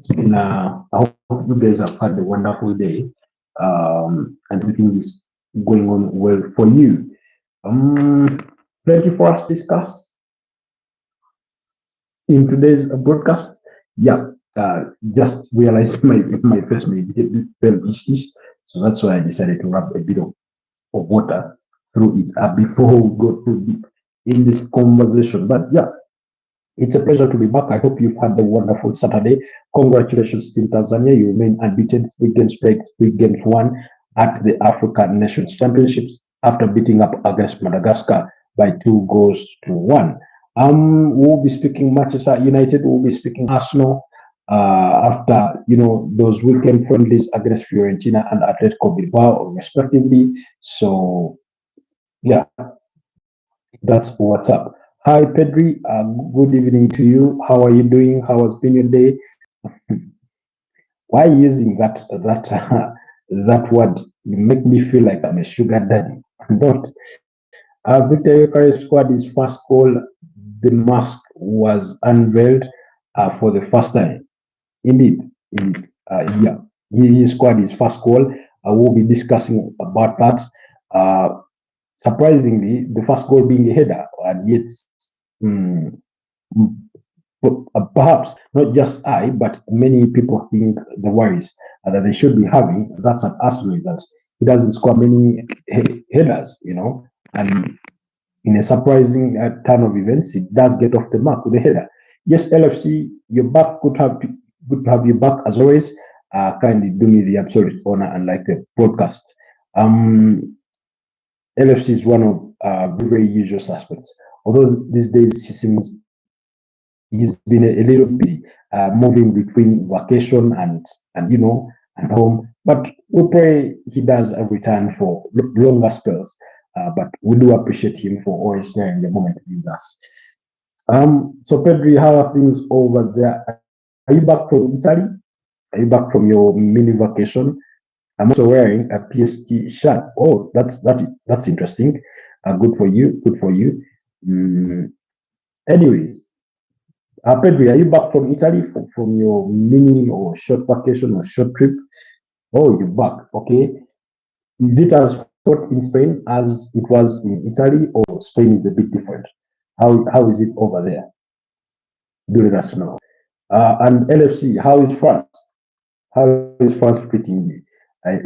It's been, I hope you guys have had a wonderful day, and everything is going on well for you. Plenty for us to discuss in today's broadcast. Yeah, just realized my face may be a bit pale-ish, so that's why I decided to rub a bit of water through it before we go too deep in this conversation. But yeah, it's a pleasure to be back. I hope you've had a wonderful Saturday. Congratulations, Team Tanzania. You remain unbeaten, 3 games played, 3 games won at the African Nations Championships after beating up against Madagascar by 2 goals to 1. We'll be speaking Manchester United. We'll be speaking Arsenal after those weekend friendlies against Fiorentina and Atletico Bilbao, respectively. So yeah, that's what's up. Hi, Pedri. Good evening to you. How are you doing? How has been your day? Why using that word? You make me feel like I'm a sugar daddy. Not. Viktor Gyokeres scored his first goal. The mask was unveiled for the first time. Indeed. Yeah, he scored his first goal. We'll be discussing about that. Surprisingly, the first goal being a header, and yet perhaps not just I, but many people think the worries that they should be having. That's an Arsenal result. He doesn't score many headers, and in a surprising turn of events, it does get off the mark with a header. Yes, LFC, you're back. Good to have you back as always. Kindly do me the absolute honor and like the broadcast. LFC is one of very usual suspects. Although these days he's been a little busy, moving between vacation and home. But we pray he does a return for longer spells. But we do appreciate him for always sparing the moment with us. So Pedri, how are things over there? Are you back from Italy? Are you back from your mini vacation? I'm also wearing a PSG shirt. Oh, that's interesting. Good for you. Good for you. Anyways, Pedri, are you back from Italy from your mini or short vacation or short trip? Oh, you're back. Okay. Is it as hot in Spain as it was in Italy, or Spain is a bit different? How is it over there? Do let us know. And LFC, how is France? How is France treating you? I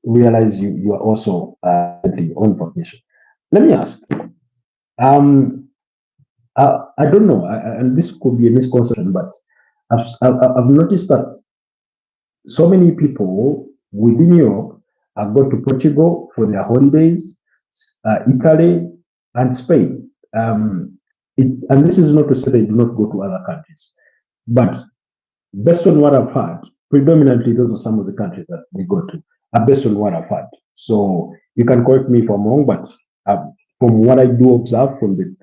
realize you are also on vacation. Let me ask. I don't know, and this could be a misconception, but I've noticed that so many people within Europe have gone to Portugal for their holidays, Italy, and Spain. And this is not to say they do not go to other countries, but based on what I've heard, predominantly those are some of the countries that they go to, based on what I've heard. So you can correct me if I'm wrong, but from what I do observe from the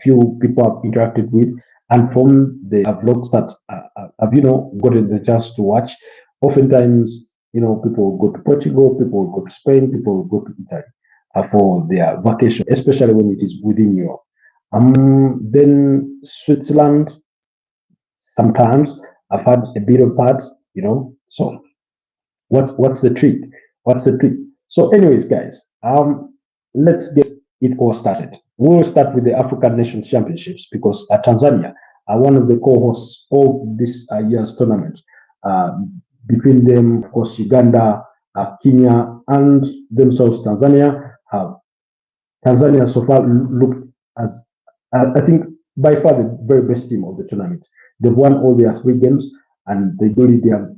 few people I've interacted with, and from the vlogs that I've gotten the chance to watch, oftentimes people will go to Portugal, people will go to Spain, people will go to Italy for their vacation, especially when it is within Europe. Then Switzerland, sometimes I've had a bit of that, So what's the trick? What's the trick? So anyways, guys, let's get it all started. We'll start with the African Nations Championships because Tanzania are one of the co-hosts of this year's tournament. Between them, of course, Uganda, Kenya, and themselves, Tanzania. Tanzania so far looked as, I think, by far the very best team of the tournament. They've won all their 3 games, and they did their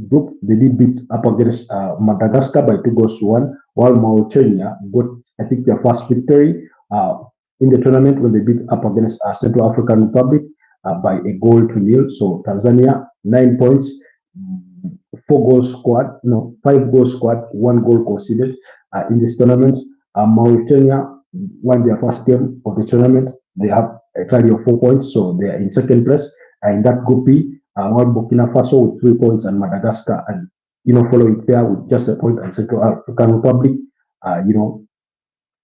group. They did beat up against Madagascar by 2 goals to 1, while Mauritania got, I think, their first victory in the tournament when they beat up against Central African Republic by 1 goal to 0. So Tanzania, 9 points, 4 goals scored, 5 goals scored, 1 goal conceded in this tournament. Mauritania won their first game of the tournament. They have a tally of 4 points, so they are in second place in that Group B. While Burkina Faso with 3 points and Madagascar, and following there with just a point, and Central African Republic,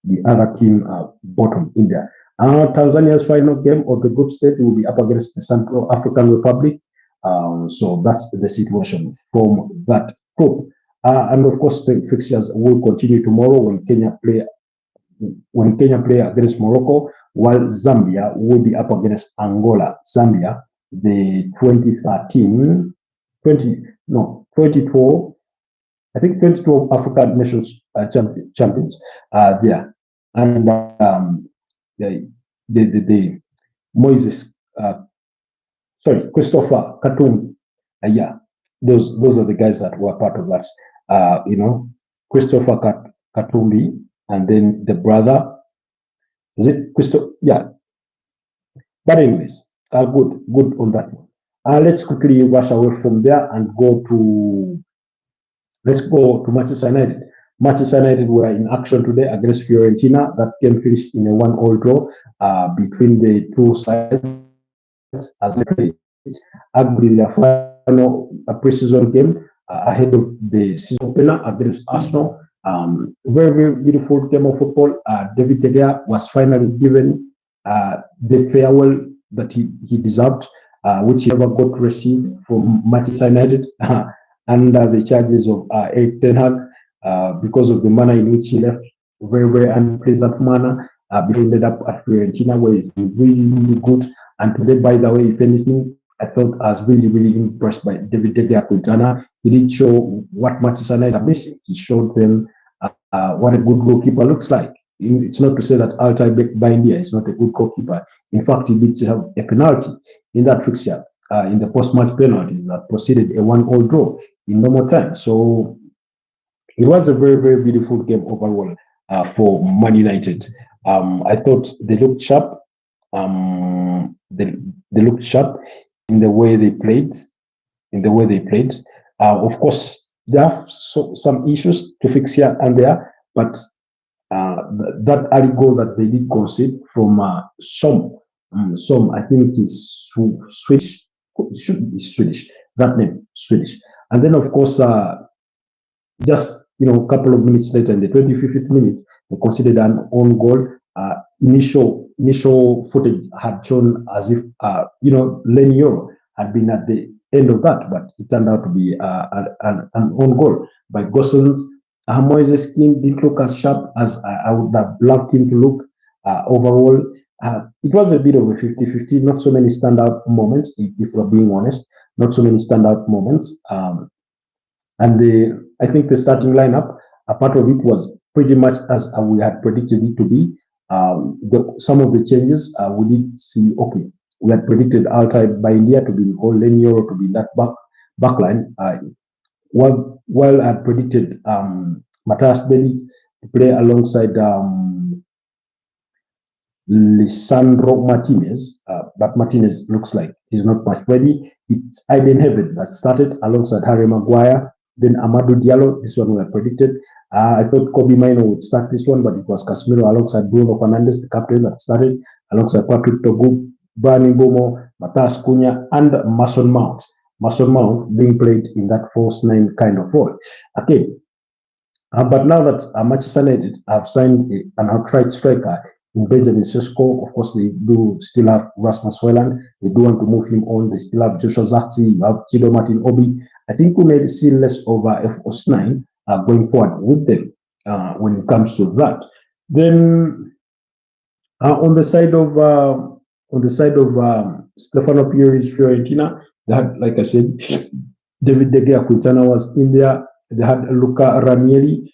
the other team bottom in there. Tanzania's final game of the group stage will be up against the Central African Republic. So that's the situation from that group. And of course, the fixtures will continue tomorrow when Kenya play against Morocco, while Zambia will be up against Angola. Zambia, the 2012, I think 2012 African Nations champions there. And the Moses, Christopher Katum, yeah, those are the guys that were part of that. Christopher Katumbi, and then the brother, is it Christopher? Yeah. But anyways, good on that one. Let's quickly rush away from there and go to Manchester United. Manchester United were in action today against Fiorentina. That game finished in a 1-1 draw between the two sides as they played arguably their final preseason game ahead of the season opener against Arsenal. Very, very beautiful game of football. David De Gea was finally given the farewell that he deserved, which he never got to receive from Manchester United under the charges of Eric Ten Hag because of the manner in which he left. Very, very unpleasant manner. He ended up at Fiorentina where he's been really, really good. And today, by the way, if anything, I thought I was really, really impressed by David De Gea. He did show what Manchester United are missing. He showed them what a good goalkeeper looks like. It's not to say that Altay Bindia is not a good goalkeeper. In fact, he did have a penalty in that fixture, in the post-match penalties that proceeded a 1-1 draw in normal time. So it was a very, very beautiful game overall for Man United. I thought they looked sharp. They looked sharp in the way they played. Of course, there are some issues to fix here and there, but that early goal that they did concede from some, I think is Swedish. It should be Swedish. That name Swedish. And then of course, just a couple of minutes later, in the 25th minute, they conceded an own goal. Initial footage had shown as if Lenny Yoro had been at the end of that, but it turned out to be an own goal by Gosens. Moises Kean didn't look as sharp as I would have loved him to look. Overall, it was a bit of a 50-50. Not so many standout moments, if we're being honest. Not so many standout moments. And I think the starting lineup, a part of it was pretty much as we had predicted it to be. Some of the changes we did see. Okay, we had predicted Altay Bindia to be in goal, Lenny Yoro to be in that back line. While I had predicted Matthias Delite to play alongside Lisandro Martinez, but Martinez looks like he's not much ready. It's Aiden Heaven that started alongside Harry Maguire. Then Amadou Diallo, this one we had predicted. I thought Kobe Mino would start this one, but it was Casemiro alongside Bruno Fernandes, the captain, that started, alongside Patrick Togu, Brani Bomo, Matthias Cunha, and Mason Mount. Mason Mount being played in that false nine kind of role. Okay. But now that Manchester United have signed an outright striker in Benjamin Sesko, of course, they do still have Rasmus Højlund. They do want to move him on. They still have Joshua Zirkzee. You have Chido Martin Obi. I think we may see less of F09 going forward with them when it comes to that. Then on the side of Stefano Pieri's Fiorentina, they had, like I said, David De Gea Quintana was in there. They had Luca Ranieri.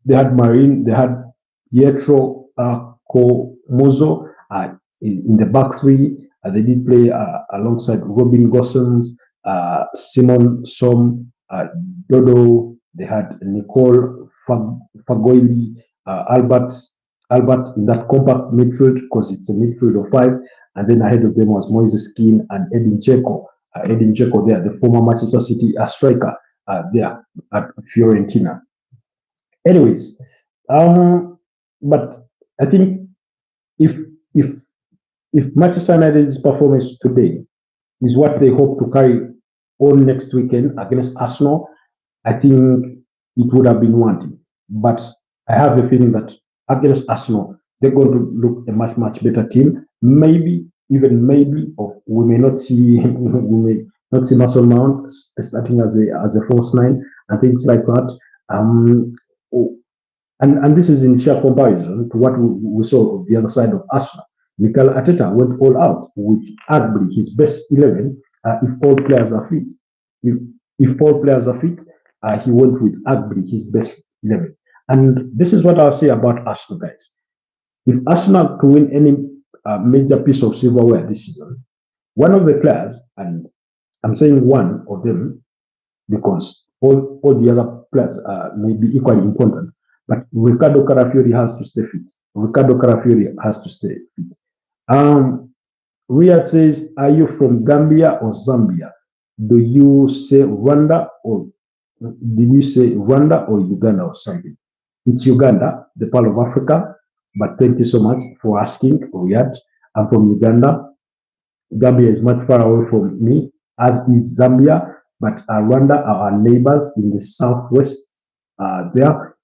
They had Marin. They had Pietro Comozo in the back three. They did play alongside Robin Gosens, Simon Som, Dodo. They had Nicole Fagoili, Albert in that compact midfield, because it's a midfield of five. And then ahead of them was Moises Kean and Edin Dzeko. Edin Dzeko there, the former Manchester City striker there at Fiorentina. Anyways, but I think if Manchester United's performance today is what they hope to carry on next weekend against Arsenal, I think it would have been wanting. But I have a feeling that against Arsenal, they're going to look a much, much better team. Maybe even maybe, or we may not see we may not see Mason Mount starting as a false nine and things like that. Oh, and this is in sheer comparison to what we saw on the other side of Arsenal. Mikel Arteta went all out with arguably his best 11 if all players are fit. If, if all players are fit, he went with arguably his best 11. And this is what I'll say about Arsenal, guys. If Arsenal to win any major piece of silverware this season, one of the players, and I'm saying one of them because all the other players may be equally important, but Ricardo Carafiori has to stay fit. Ricardo Carafiori has to stay fit. Riyad says, are you from Gambia or Zambia? Do you say Rwanda or did you say Rwanda or Uganda or something? It's Uganda, the Pearl of Africa, but thank you so much for asking, Riyad. I'm from Uganda. Gambia is much far away from me, as is Zambia, but Rwanda are our neighbors in the southwest there.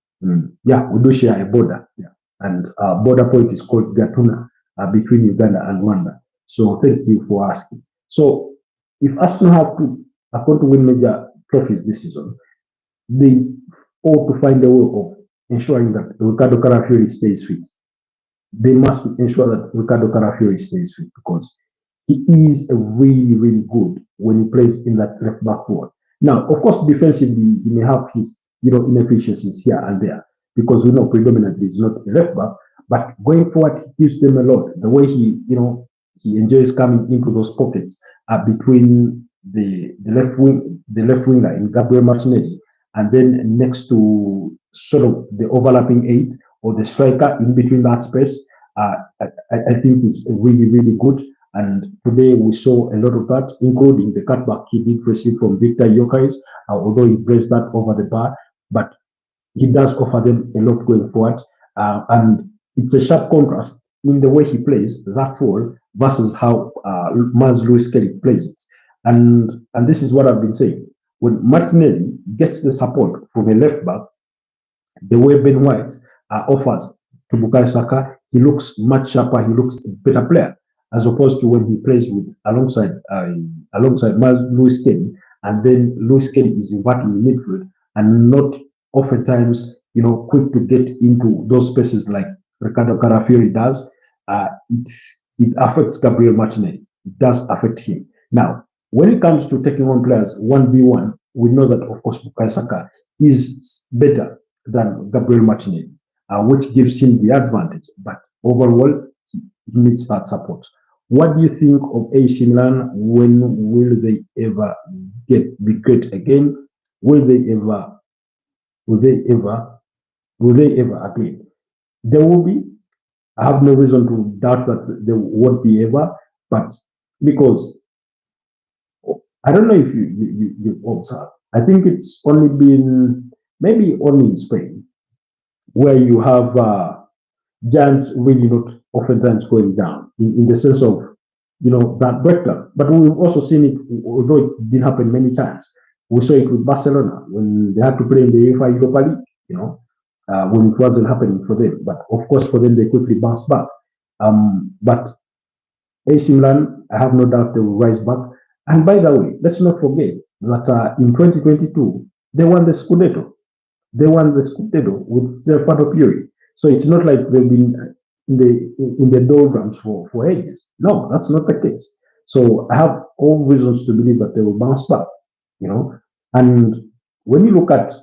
Yeah, we do share a border. Yeah. And our border point is called Gatuna between Uganda and Rwanda. So thank you for asking. So if Arsenal are going to win major trophies this season, they ought to find a way of ensuring that Ricardo Carafiori stays fit. They must ensure that Ricardo Carafiori stays fit because he is really, really good when he plays in that left back role. Now, of course, defensively, he may have his inefficiencies here and there because we know predominantly he's not a left back, but going forward, he gives them a lot. The way he enjoys coming into those pockets between the left winger in Gabriel Martinelli, and then next to sort of the overlapping eight or the striker in between that space, I think is really, really good. And today we saw a lot of that, including the cutback he did receive from Viktor Gyokeres, although he placed that over the bar, but he does offer them a lot going forward. And it's a sharp contrast in the way he plays that role versus how Maz Lewis Kelly plays it. And this is what I've been saying. When Martinelli gets the support from a left back, the way Ben White offers to Bukayo Saka, he looks much sharper, he looks a better player, as opposed to when he plays with alongside Lewis Kelly, and then Lewis Kelly is inverting in midfield and not oftentimes quick to get into those spaces like Ricardo Carafiori does. It affects Gabriel Martinelli. It does affect him. Now, when it comes to taking on players 1v1, we know that, of course, Bukayo Saka is better than Gabriel Martinelli, which gives him the advantage. But overall, he needs that support. What do you think of AC Milan? When will they ever be great again? Will they ever agree? There will be. I have no reason to doubt that there won't be ever, but because I don't know if you observe. I think it's only been maybe only in Spain where you have giants really not oftentimes going down in the sense of that breakdown. But we've also seen it, although it didn't happen many times. We saw it with Barcelona when they had to play in the UEFA Europa League. When it wasn't happening for them. But of course, for them they quickly bounced back. But AC Milan, I have no doubt they will rise back. And by the way, let's not forget that in 2022 they won the Scudetto. They won the Scudetto with Stefano Pioli. So it's not like they've been in the doldrums for ages. No, that's not the case. So I have all reasons to believe that they will bounce back. And when you look at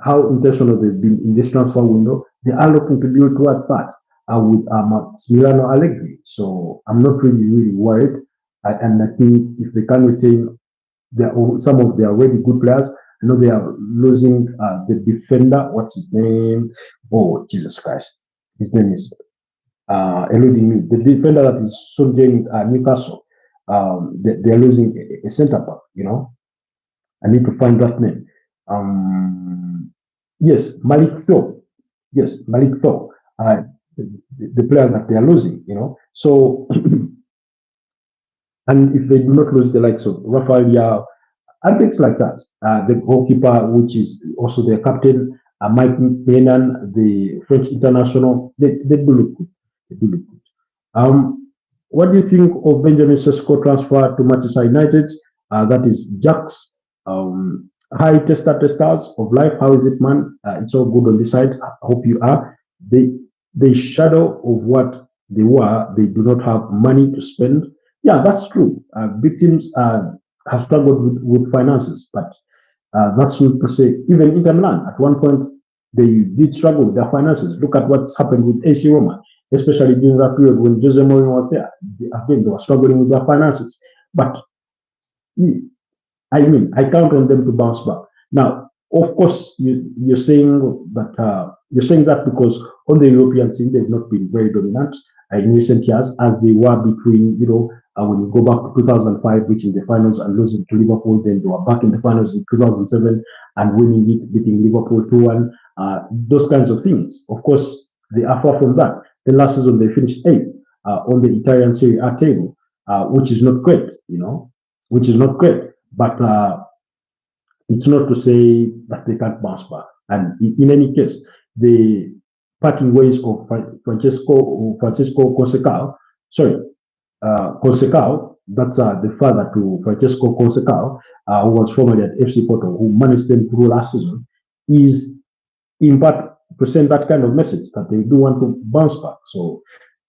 how intentional they've been in this transfer window, they are looking to build towards that with Massimiliano Allegri. So I'm not really worried. And I think if they can retain some of their already good players, I know they are losing the defender. What's his name? Oh, Jesus Christ. His name is eluding me. The defender that is so joining Newcastle. They're losing a center back, I need to find that name. Yes, Malik Tho. Yes, Malik Tho. The player that they are losing, So, and if they do not lose the likes of Rafael Leao and things like that, the goalkeeper, which is also their captain, Mike Maignan, the French international, they do look good. They do look good. what do you think of Benjamin Sesko transfer to Manchester United? That is Jack's. Hi, testers of life. How is it, man? It's all good on this side. I hope you are. The shadow of what they were, they do not have money to spend. Yeah, that's true. Victims have struggled with finances, but that's not to say, even Inter Milan, at one point, they did struggle with their finances. Look at what's happened with AC Roma, especially during that period when Jose Mourinho was there. Again, they were struggling with their finances. But I mean, I count on them to bounce back. Now, of course, you're saying that because on the European scene they've not been very dominant in recent years, as they were between when you go back to 2005, reaching the finals and losing to Liverpool. Then they were back in the finals in 2007 and winning it, beating Liverpool 2-1. Those kinds of things. Of course, they are far from that. The last season they finished 8th on the Italian Serie A table, which is not great, which is not great. But it's not to say that they can't bounce back. And in any case, the parting ways of Francisco Conceição, Conceição, that's the father to Francesco Conceição, who was formerly at FC Porto, who managed them through last season, is in part to send that kind of message that they do want to bounce back. So,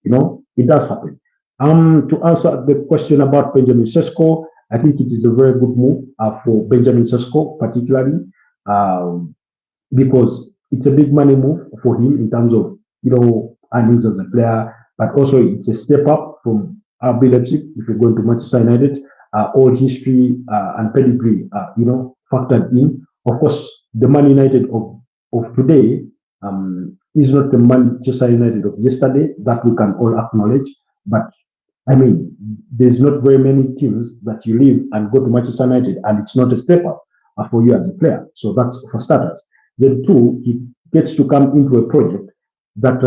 it does happen. To answer the question about Benjamin Sesko, I think it is a very good move for Benjamin Sesko, particularly because it's a big money move for him in terms of earnings as a player, but also it's a step up from RB Leipzig. If you're going to Manchester United, all history and pedigree, factored in. Of course, the Man United of today is not the Manchester United of yesterday. That we can all acknowledge, but I mean, there's not very many teams that you leave and go to Manchester United and it's not a step up for you as a player. So that's for starters. Then two, he gets to come into a project that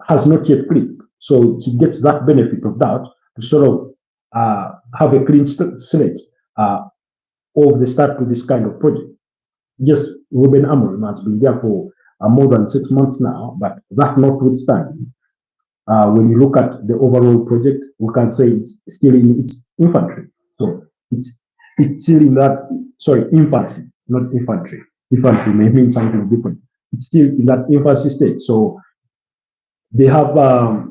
has not yet clicked. So he gets that benefit of that to sort of have a clean slate of the start to this kind of project. Yes, Ruben Amorim has been there for more than 6 months now, but that notwithstanding, when you look at the overall project, we can say it's still in its infantry. So it's still in that, infancy, not infantry. Infantry may mean something different. It's still in that infancy stage. So they have all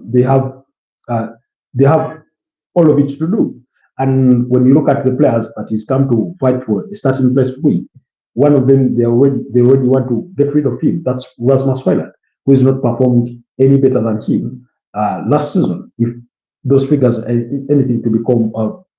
of it to do. And when you look at the players that he's come to fight for a starting place with, one of them they already want to get rid of him. That's Rasmus Højlund, who has not performed any better than him last season. If those figures are anything to become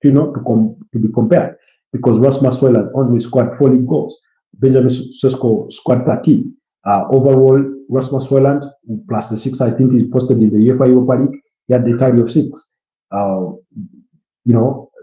to be compared, because Rasmus Højlund only scored 4 league goals, Benjamin Sesko scored 13. Overall, Rasmus Højlund plus the 6 I think he posted in the UEFA Europa League, he had the tally of 6.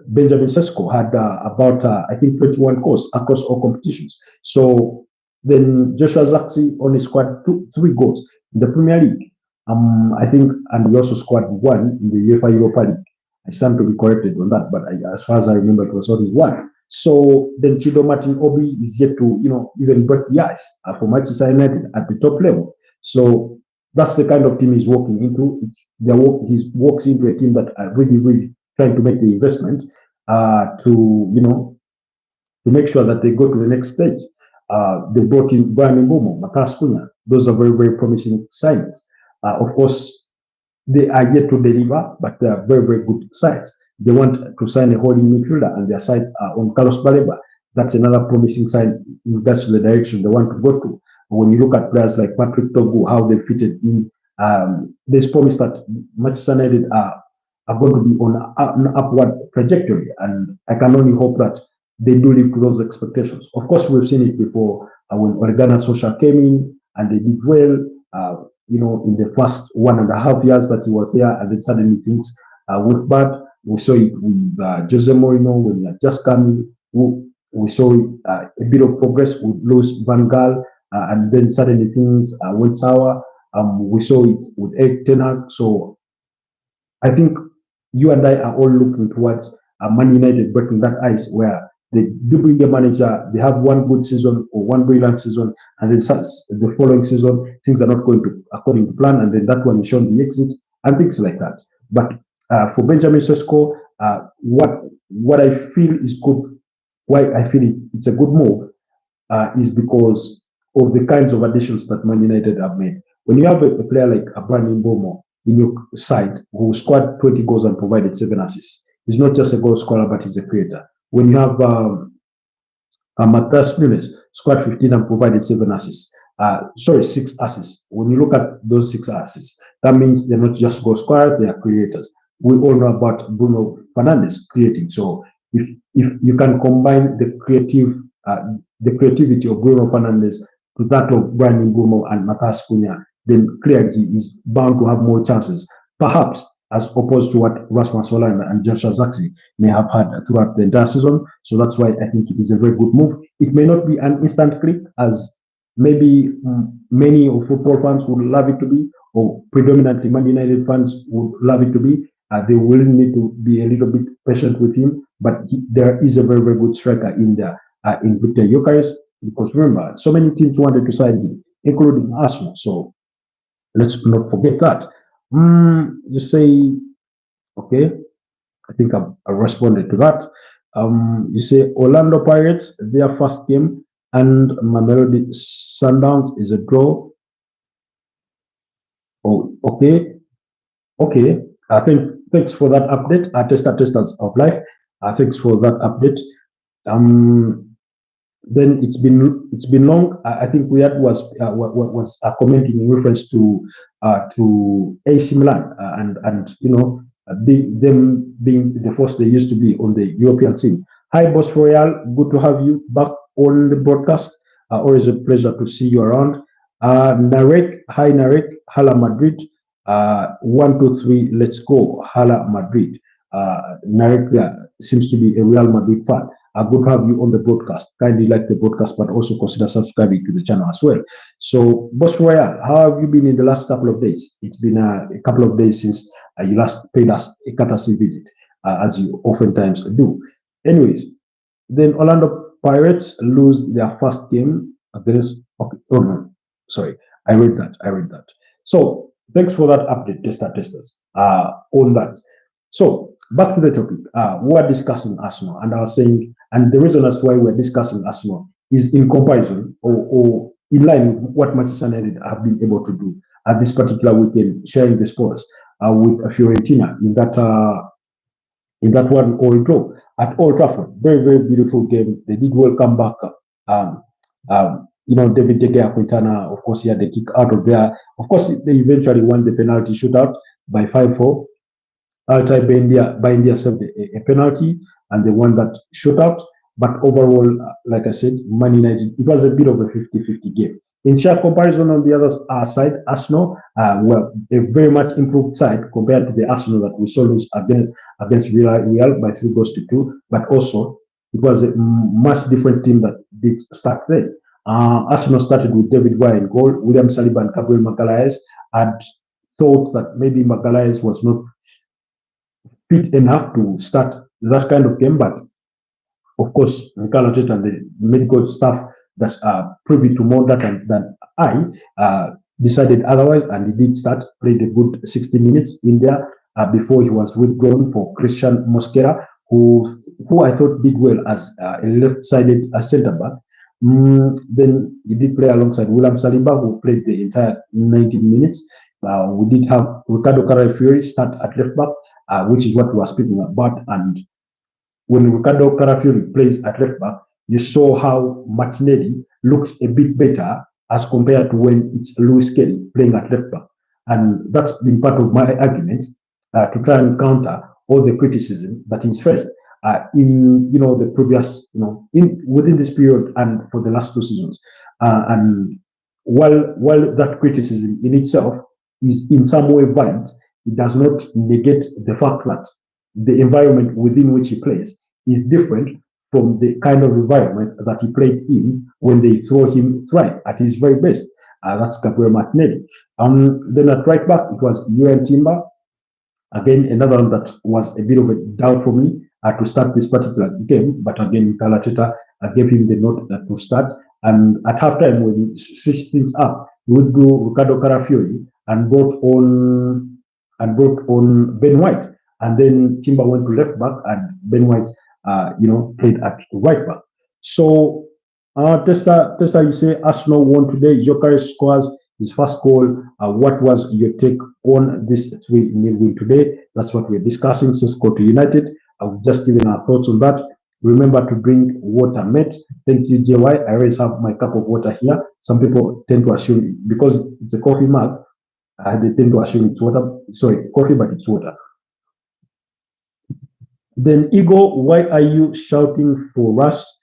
Benjamin Sesko had about I think 21 goals across all competitions. So then Joshua Zirkzee only scored 3 goals in the Premier League. I think, and he also scored 1 in the UEFA Europa League. I stand to be corrected on that, but as far as I remember, it was only 1. So then Chido Martin Obi is yet to, even break the ice for Manchester United at the top level. So that's the kind of team he's walking into. He walks into a team that are really, really trying to make the investment to make sure that they go to the next stage. They brought in Brian Mbomo, Matas Cunha. Those are very, very promising signings. Of course, they are yet to deliver, but they are very, very good sides. They want to sign a holding midfielder, and their sights are on Carlos Baleba. That's another promising sign in regards to the direction they want to go to. When you look at players like Patrick Togu, how they fitted in, there's promise that Manchester United are going to be on an upward trajectory, and I can only hope that they do live to those expectations. Of course, we've seen it before when Organa Solskjaer came in and they did well, in the first 1.5 years that he was there, and then suddenly things went bad. We saw it with Jose Mourinho when he had just come in. We saw a bit of progress with Louis van Gaal, and then suddenly things went sour. We saw it with Erik ten Hag. So I think you and I are all looking towards Man United breaking that ice, where they do bring a manager, they have one good season or one brilliant season, and then the following season things are not going to according to plan, and then that one is shown the exit and things like that. But for Benjamin Sesko, what I feel is good, why I feel it's a good move, is because of the kinds of additions that Man United have made. When you have a player like Brandon Bomo in your side who scored 20 goals and provided 7 assists, he's not just a goal scorer, but he's a creator. When you have Matheus Nunes scored 15 and provided 7 assists. 6 assists. When you look at those 6 assists, that means they're not just goal scorers, they are creators. We all know about Bruno Fernandes creating. So if you can combine the creativity of Bruno Fernandes to that of Brandon Mbeumo and Matheus Cunha, then clearly he is bound to have more chances, perhaps as opposed to what Rasmus Hojlund and Joshua Zirkzee may have had throughout the entire season. So that's why I think it is a very good move. It may not be an instant click, as maybe many of football fans would love it to be, or predominantly Man United fans would love it to be. They will need to be a little bit patient with him, but there is a very, very good striker in there, in Viktor Gyokeres, because remember, so many teams wanted to sign him, including Arsenal. So let's not forget that. You say, okay, I think I responded to that. You say Orlando Pirates, their first game, and Mamelodi Sundowns is a draw. Oh, okay. I think thanks for that update. Testers of life. Thanks for that update. Then it's been long. I think we had was commenting in reference to AC Milan and them being the force they used to be on the European scene. Hi, Boss Royal. Good to have you back on the broadcast. Always a pleasure to see you around. Narek, hi Narek. Hala Madrid. 1, 2, 3. Let's go. Hala Madrid. Narek seems to be a Real Madrid fan. Good to have you on the broadcast. Kindly like the broadcast, but also consider subscribing to the channel as well. So, Boss Royal, how have you been in the last couple of days? It's been a couple of days since you last paid us a courtesy visit, as you oftentimes do. Anyways, then Orlando Pirates lose their first game against. Okay, oh no, sorry, I read that. So, thanks for that update, testers. On that. So back to the topic. We're discussing Arsenal, and I was saying, and the reason as why we're discussing Arsenal is in comparison or in line with what Manchester United have been able to do at this particular weekend, sharing the spoils with Fiorentina in that 1-1 draw at Old Trafford. Very, very beautiful game. They did well come back. David De Gea Quintana, of course, he had the kick out of there. Of course, they eventually won the penalty shootout by 5-4. By India served a penalty, and they won that shootout. But overall, like I said, Man United, it was a bit of a 50-50 game. In share comparison, on the other side, Arsenal were a very much improved side compared to the Arsenal that we saw lose against Real by 3 goals to 2. But also, it was a much different team that did start there. Arsenal started with David Villa in goal. William Saliba and Gabriel Magalhaes had thought that maybe Magalhaes was not fit enough to start that kind of game, but of course, Mikel Arteta and the medical staff that are privy to more data than I decided otherwise, and he did start, played a good 60 minutes in there before he was withdrawn for Christian Mosquera, who I thought did well as a left-sided centre back. Then he did play alongside William Saliba, who played the entire 90 minutes. We did have Ricardo Carafiori start at left back, which is what we were speaking about. And when Ricardo Carafiori plays at left back, you saw how Martinelli looks a bit better as compared to when it's Lewis Kelly playing at left back. And that's been part of my argument to try and counter all the criticism that is faced in the previous within this period and for the last 2 seasons. And while that criticism in itself is in some way valid, it does not negate the fact that the environment within which he plays is different from the kind of environment that he played in when they throw him thrive at his very best. That's Gabriel Martinelli. Then at right back, it was Jurgen Timber. Again, another one that was a bit of a doubt for me to start this particular game. But again, Mikel Arteta gave him the nod to start. And at halftime, when he switched things up, he would go Ricardo Carafiori and brought on Ben White and then Timber went to left back, and Ben White, played at right back. So, Testa, you say Arsenal won today. Gyokeres scores his first goal. What was your take on this 3-0 win today? That's what we're discussing since Go to United. I've just given our thoughts on that. Remember to drink water, mate. Thank you, JY. I always have my cup of water here. Some people tend to assume because it's a coffee mug, they tend to assume it's water. Sorry, coffee, but it's water. Then, Igor, why are you shouting for us?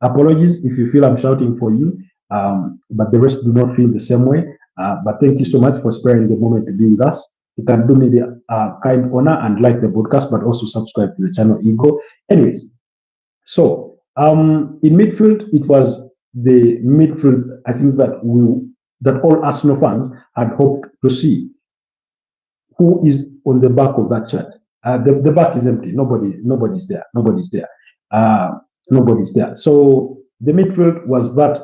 Apologies if you feel I'm shouting for you, but the rest do not feel the same way. But thank you so much for sparing the moment to be with us. You can do me the kind honor and like the podcast, but also subscribe to the channel, Igor. Anyways, so in midfield, it was the midfield I think that all Arsenal fans had hoped to see. Who is on the back of that chart? The back is empty. Nobody's there. Nobody's there. Nobody's there. So the midfield was that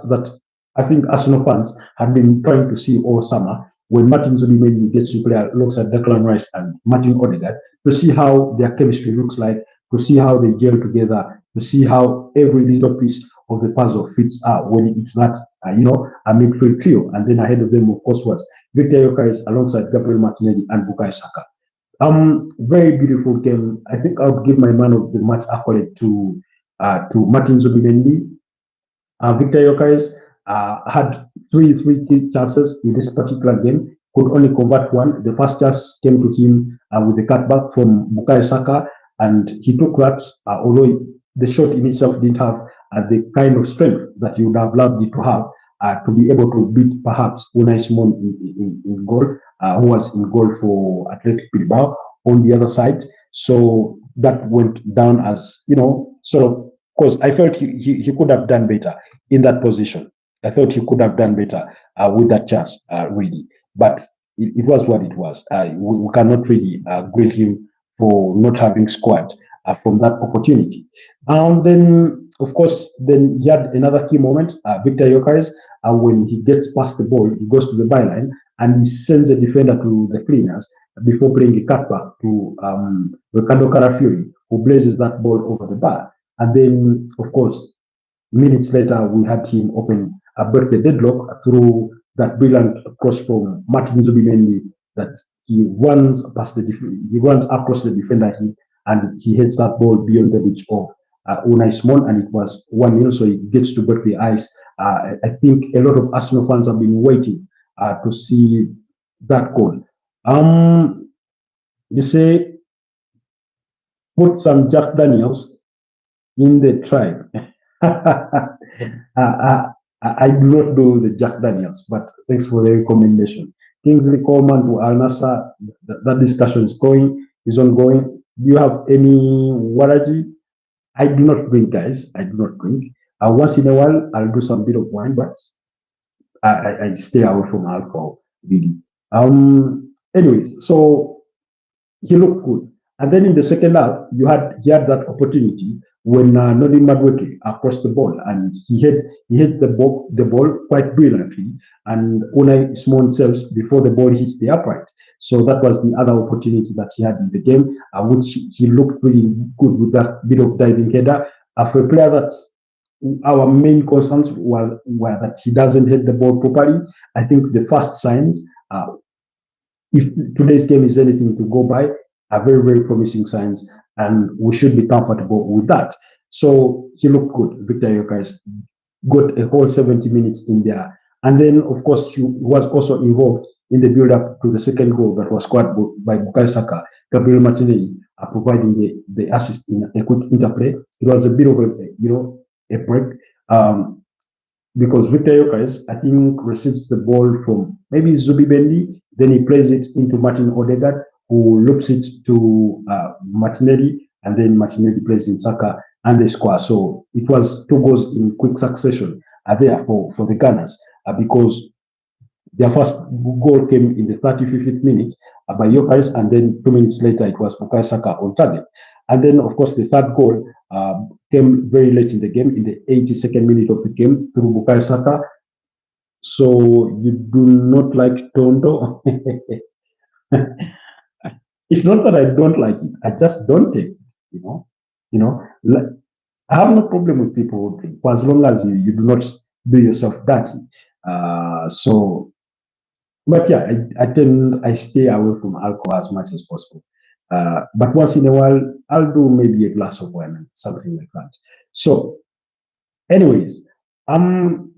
I think Arsenal fans had been trying to see all summer, when Martin Zubimendi gets to play alongside Declan Rice and Martin Odegaard, to see how their chemistry looks like, to see how they gel together, to see how every little piece of the puzzle fits when it's that a midfield trio. And then ahead of them, of course, was Viktor Gyokeres alongside Gabriel Martinelli and Bukayo Saka. Very beautiful game. I think I would give my man of the match accolade to Martin Zubimendi. Viktor Gyokeres had three key chances in this particular game, could only convert one. The first chance came to him with the cutback from Bukayo Saka, and he took that, although the shot in itself didn't have the kind of strength that you would have loved it to have, to be able to beat perhaps Unai Simon in goal, who was in goal for Athletic Bilbao on the other side. So that went down as, sort of, because I felt he could have done better in that position. I thought he could have done better with that chance, really. But it was what it was. We cannot really grade him for not having scored from that opportunity. Then, of course, then he had another key moment, Viktor Gyokeres, when he gets past the ball, he goes to the byline and he sends a defender to the cleaners before playing a cutback to Ricardo Carafiori, who blazes that ball over the bar. And then, of course, minutes later, we had him break the deadlock through that brilliant cross from Martin Zubimendi that he runs across the defender and he hits that ball beyond the reach of Unai Simon, and it was 1-0, so he gets to break the ice. I think a lot of Arsenal fans have been waiting to see that goal. You say, put some Jack Daniels in the tribe. I do not know the Jack Daniels, but thanks for the recommendation. Kingsley Coleman to Al Nassr, that discussion is ongoing. Do you have any Waraji? I do not drink, guys. I do not drink. Once in a while, I'll do some bit of wine, but I stay away from alcohol, really. Anyways, so he looked good. And then in the second half, he had that opportunity when Nodin Madueke crossed the ball, and he hits the ball quite brilliantly, and Unai Simon saves before the ball hits the upright. So that was the other opportunity that he had in the game, which he looked really good with that bit of diving header. For a player that our main concerns were that he doesn't hit the ball properly. I think the first signs, if today's game is anything to go by, are very, very promising signs, and we should be comfortable with that. So he looked good. Viktor Gyokeres got a whole 70 minutes in there. And then, of course, he was also involved in the build-up to the second goal that was scored by Bukayo Saka, Gabriel Martinelli, providing the assist in a quick interplay. It was a bit of a break, because Viktor Gyokeres, I think, receives the ball from maybe Zubimendi, then he plays it into Martin Odegaard, who loops it to Martinelli, and then Martinelli plays in Saka, and they score. So it was 2 goals in quick succession there for the Gunners, because their first goal came in the 35th minute by Gyokeres, and then 2 minutes later it was Bukayo Saka on target. And then, of course, the third goal came very late in the game, in the 82nd minute of the game, through Bukayo Saka. So you do not like Tondo? It's not that I don't like it. I just don't take it. You know. Like, I have no problem with people who drink, for as long as you do not do yourself dirty. So, but yeah, I stay away from alcohol as much as possible. But once in a while, I'll do maybe a glass of wine and something like that. So, anyways, I mean,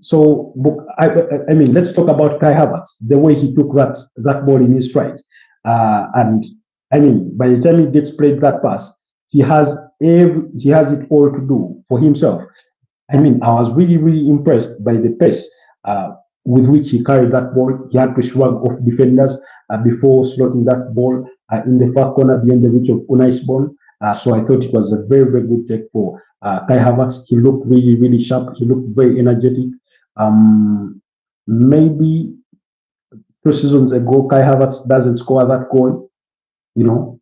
let's talk about Kai Havertz, the way he took that ball in his stride, and I mean, by the time he gets played that pass, he has it all to do for himself. I mean, I was really, really impressed by the pace with which he carried that ball. He had to shrug off defenders before slotting that ball in the far corner beyond the reach of Unai's ball. So I thought it was a very, very good take for Kai Havertz. He looked really, really sharp. He looked very energetic. Maybe 2 seasons ago, Kai Havertz doesn't score that goal,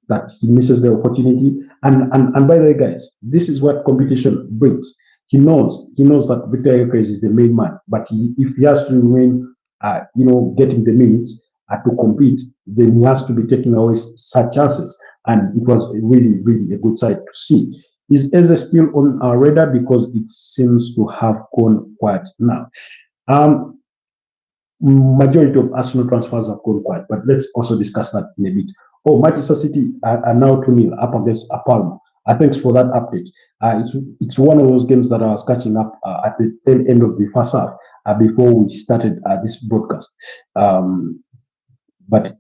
that he misses the opportunity. And by the way, guys, this is what competition brings. He knows that Viktor Gyokeres is the main man, but if he has to remain, getting the minutes to compete, then he has to be taking away such chances. And it was really, really a good sight to see. Is Eze still on our radar because it seems to have gone quiet now? Majority of Arsenal transfers have gone quiet, but let's also discuss that in a bit. Oh, Manchester City are now 2-0 up against Palma. Thanks for that update. It's one of those games that I was catching up at the tail end of the first half before we started this broadcast. But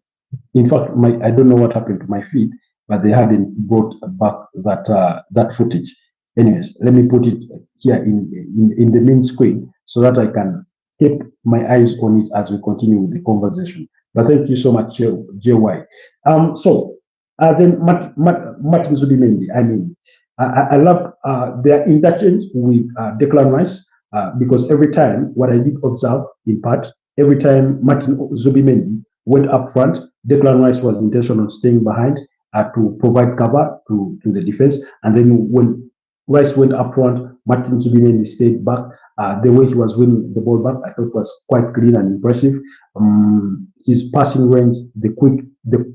in fact, I don't know what happened to my feed, but they hadn't brought back that footage. Anyways, let me put it here in the main screen so that I can keep my eyes on it as we continue with the conversation. But thank you so much, JY. Then Martin Zubimendi. I mean, I love their interchange with Declan Rice because every time, what I did observe in part, every time Martin Zubimendi went up front, Declan Rice was intentional on staying behind to provide cover to the defense. And then when Rice went up front, Martin Zubimendi stayed back. The way he was winning the ball back, I thought was quite clean and impressive. His passing range, the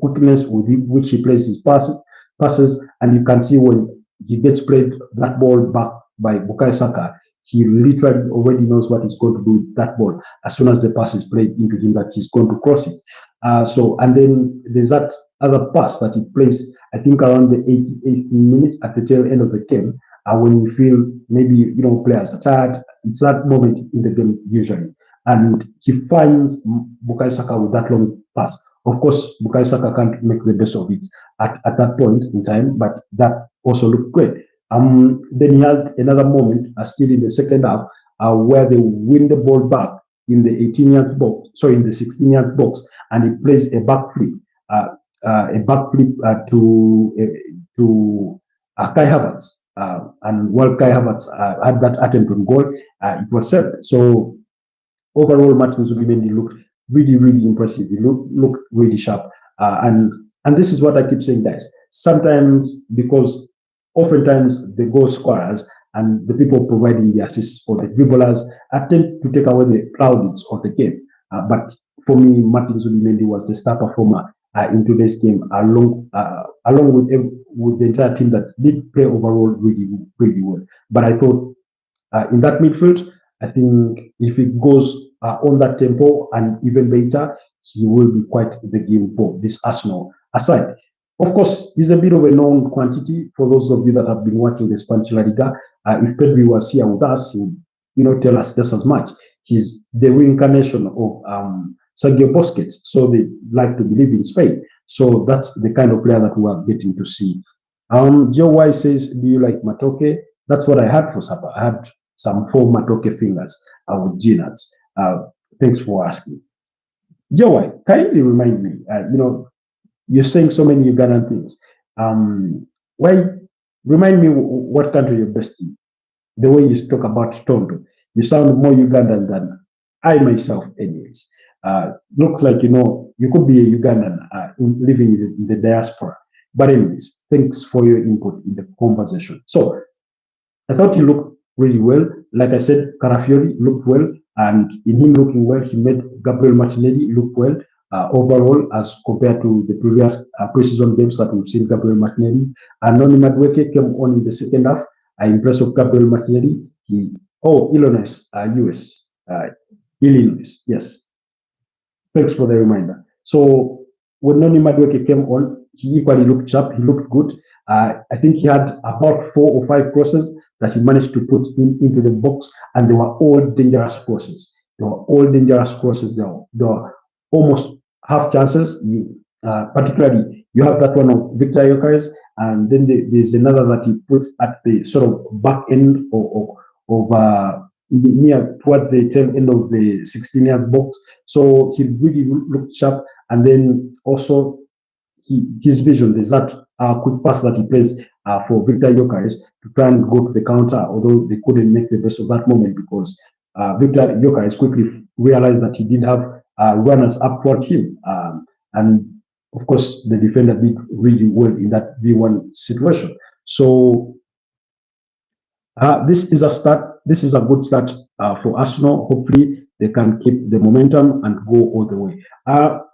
quickness with which he plays his passes, and you can see when he gets played that ball back by Bukayo Saka, he literally already knows what he's going to do with that ball. As soon as the pass is played into him, that he's going to cross it. And then there's that other pass that he plays, I think around the 88th minute at the tail end of the game, when you feel maybe players are tired. It's that moment in the game usually, and he finds Bukayo Saka with that long pass. Of course, Bukayo Saka can't make the best of it at that point in time, but that also looked great. Then he had another moment, still in the second half, where they win the ball back in the 18-yard box, sorry, in the 16-yard box, and he plays a backflip, to Kai Havertz. And while Kai Havertz had that attempt on goal, it was set. So overall, Martin Zubimendi looked really, really impressive. He looked really sharp. And this is what I keep saying, guys. Sometimes, because oftentimes the goal scorers and the people providing the assists for the dribblers tend to take away the cloudiness of the game. But for me, Martin Zubimendi was the star performer in today's game, along with the entire team that did play overall really, really well. But I thought in that midfield, I think if it goes on that tempo and even better, he will be quite the game for this Arsenal aside. Of course, he's a bit of a known quantity for those of you that have been watching the Spanish La Liga. If Pedri was here with us, he would tell us just as much. He's the reincarnation of Sergio Busquets, so they like to believe in Spain. So that's the kind of player that we are getting to see. Joe Y says, do you like Matoke? That's what I had for supper. I had some 4 Matoke fingers with G-nuts. Thanks for asking. Joe Y, kindly remind me, you're saying so many Ugandan things. Remind me what country you're based in? The way you talk about Tondo, you sound more Ugandan than I myself, anyways. Looks like you could be a Ugandan living in the diaspora. But anyways, thanks for your input in the conversation. So I thought he looked really well. Like I said, Carafiori looked well, and in him looking well, he made Gabriel Martinelli look well. overall as compared to the previous preseason games that we've seen Gabriel Martinelli. And Noni Madueke came on in the second half in place of Gabriel Martinelli. Illinois, US, Illinois, yes. Thanks for the reminder. So when Noni Madueke came on, he equally looked sharp, he looked good. I think he had about 4 or 5 crosses that he managed to put into the box, and they were all dangerous crosses. They were all dangerous crosses. They were almost half chances. Particularly, you have that one of Viktor Gyokeres, and then there's another that he puts at the sort of back end of near towards the tail end of the 16-yard box. So he really looked sharp, and then also his vision. There's that quick pass that he plays for Viktor Gyokeres to try and go to the counter, although they couldn't make the best of that moment because Viktor Gyokeres quickly realized that he didn't have runners up front him. And of course, the defender did really well in that V1 situation. So this is a start. This is a good start for Arsenal. Hopefully, they can keep the momentum and go all the way.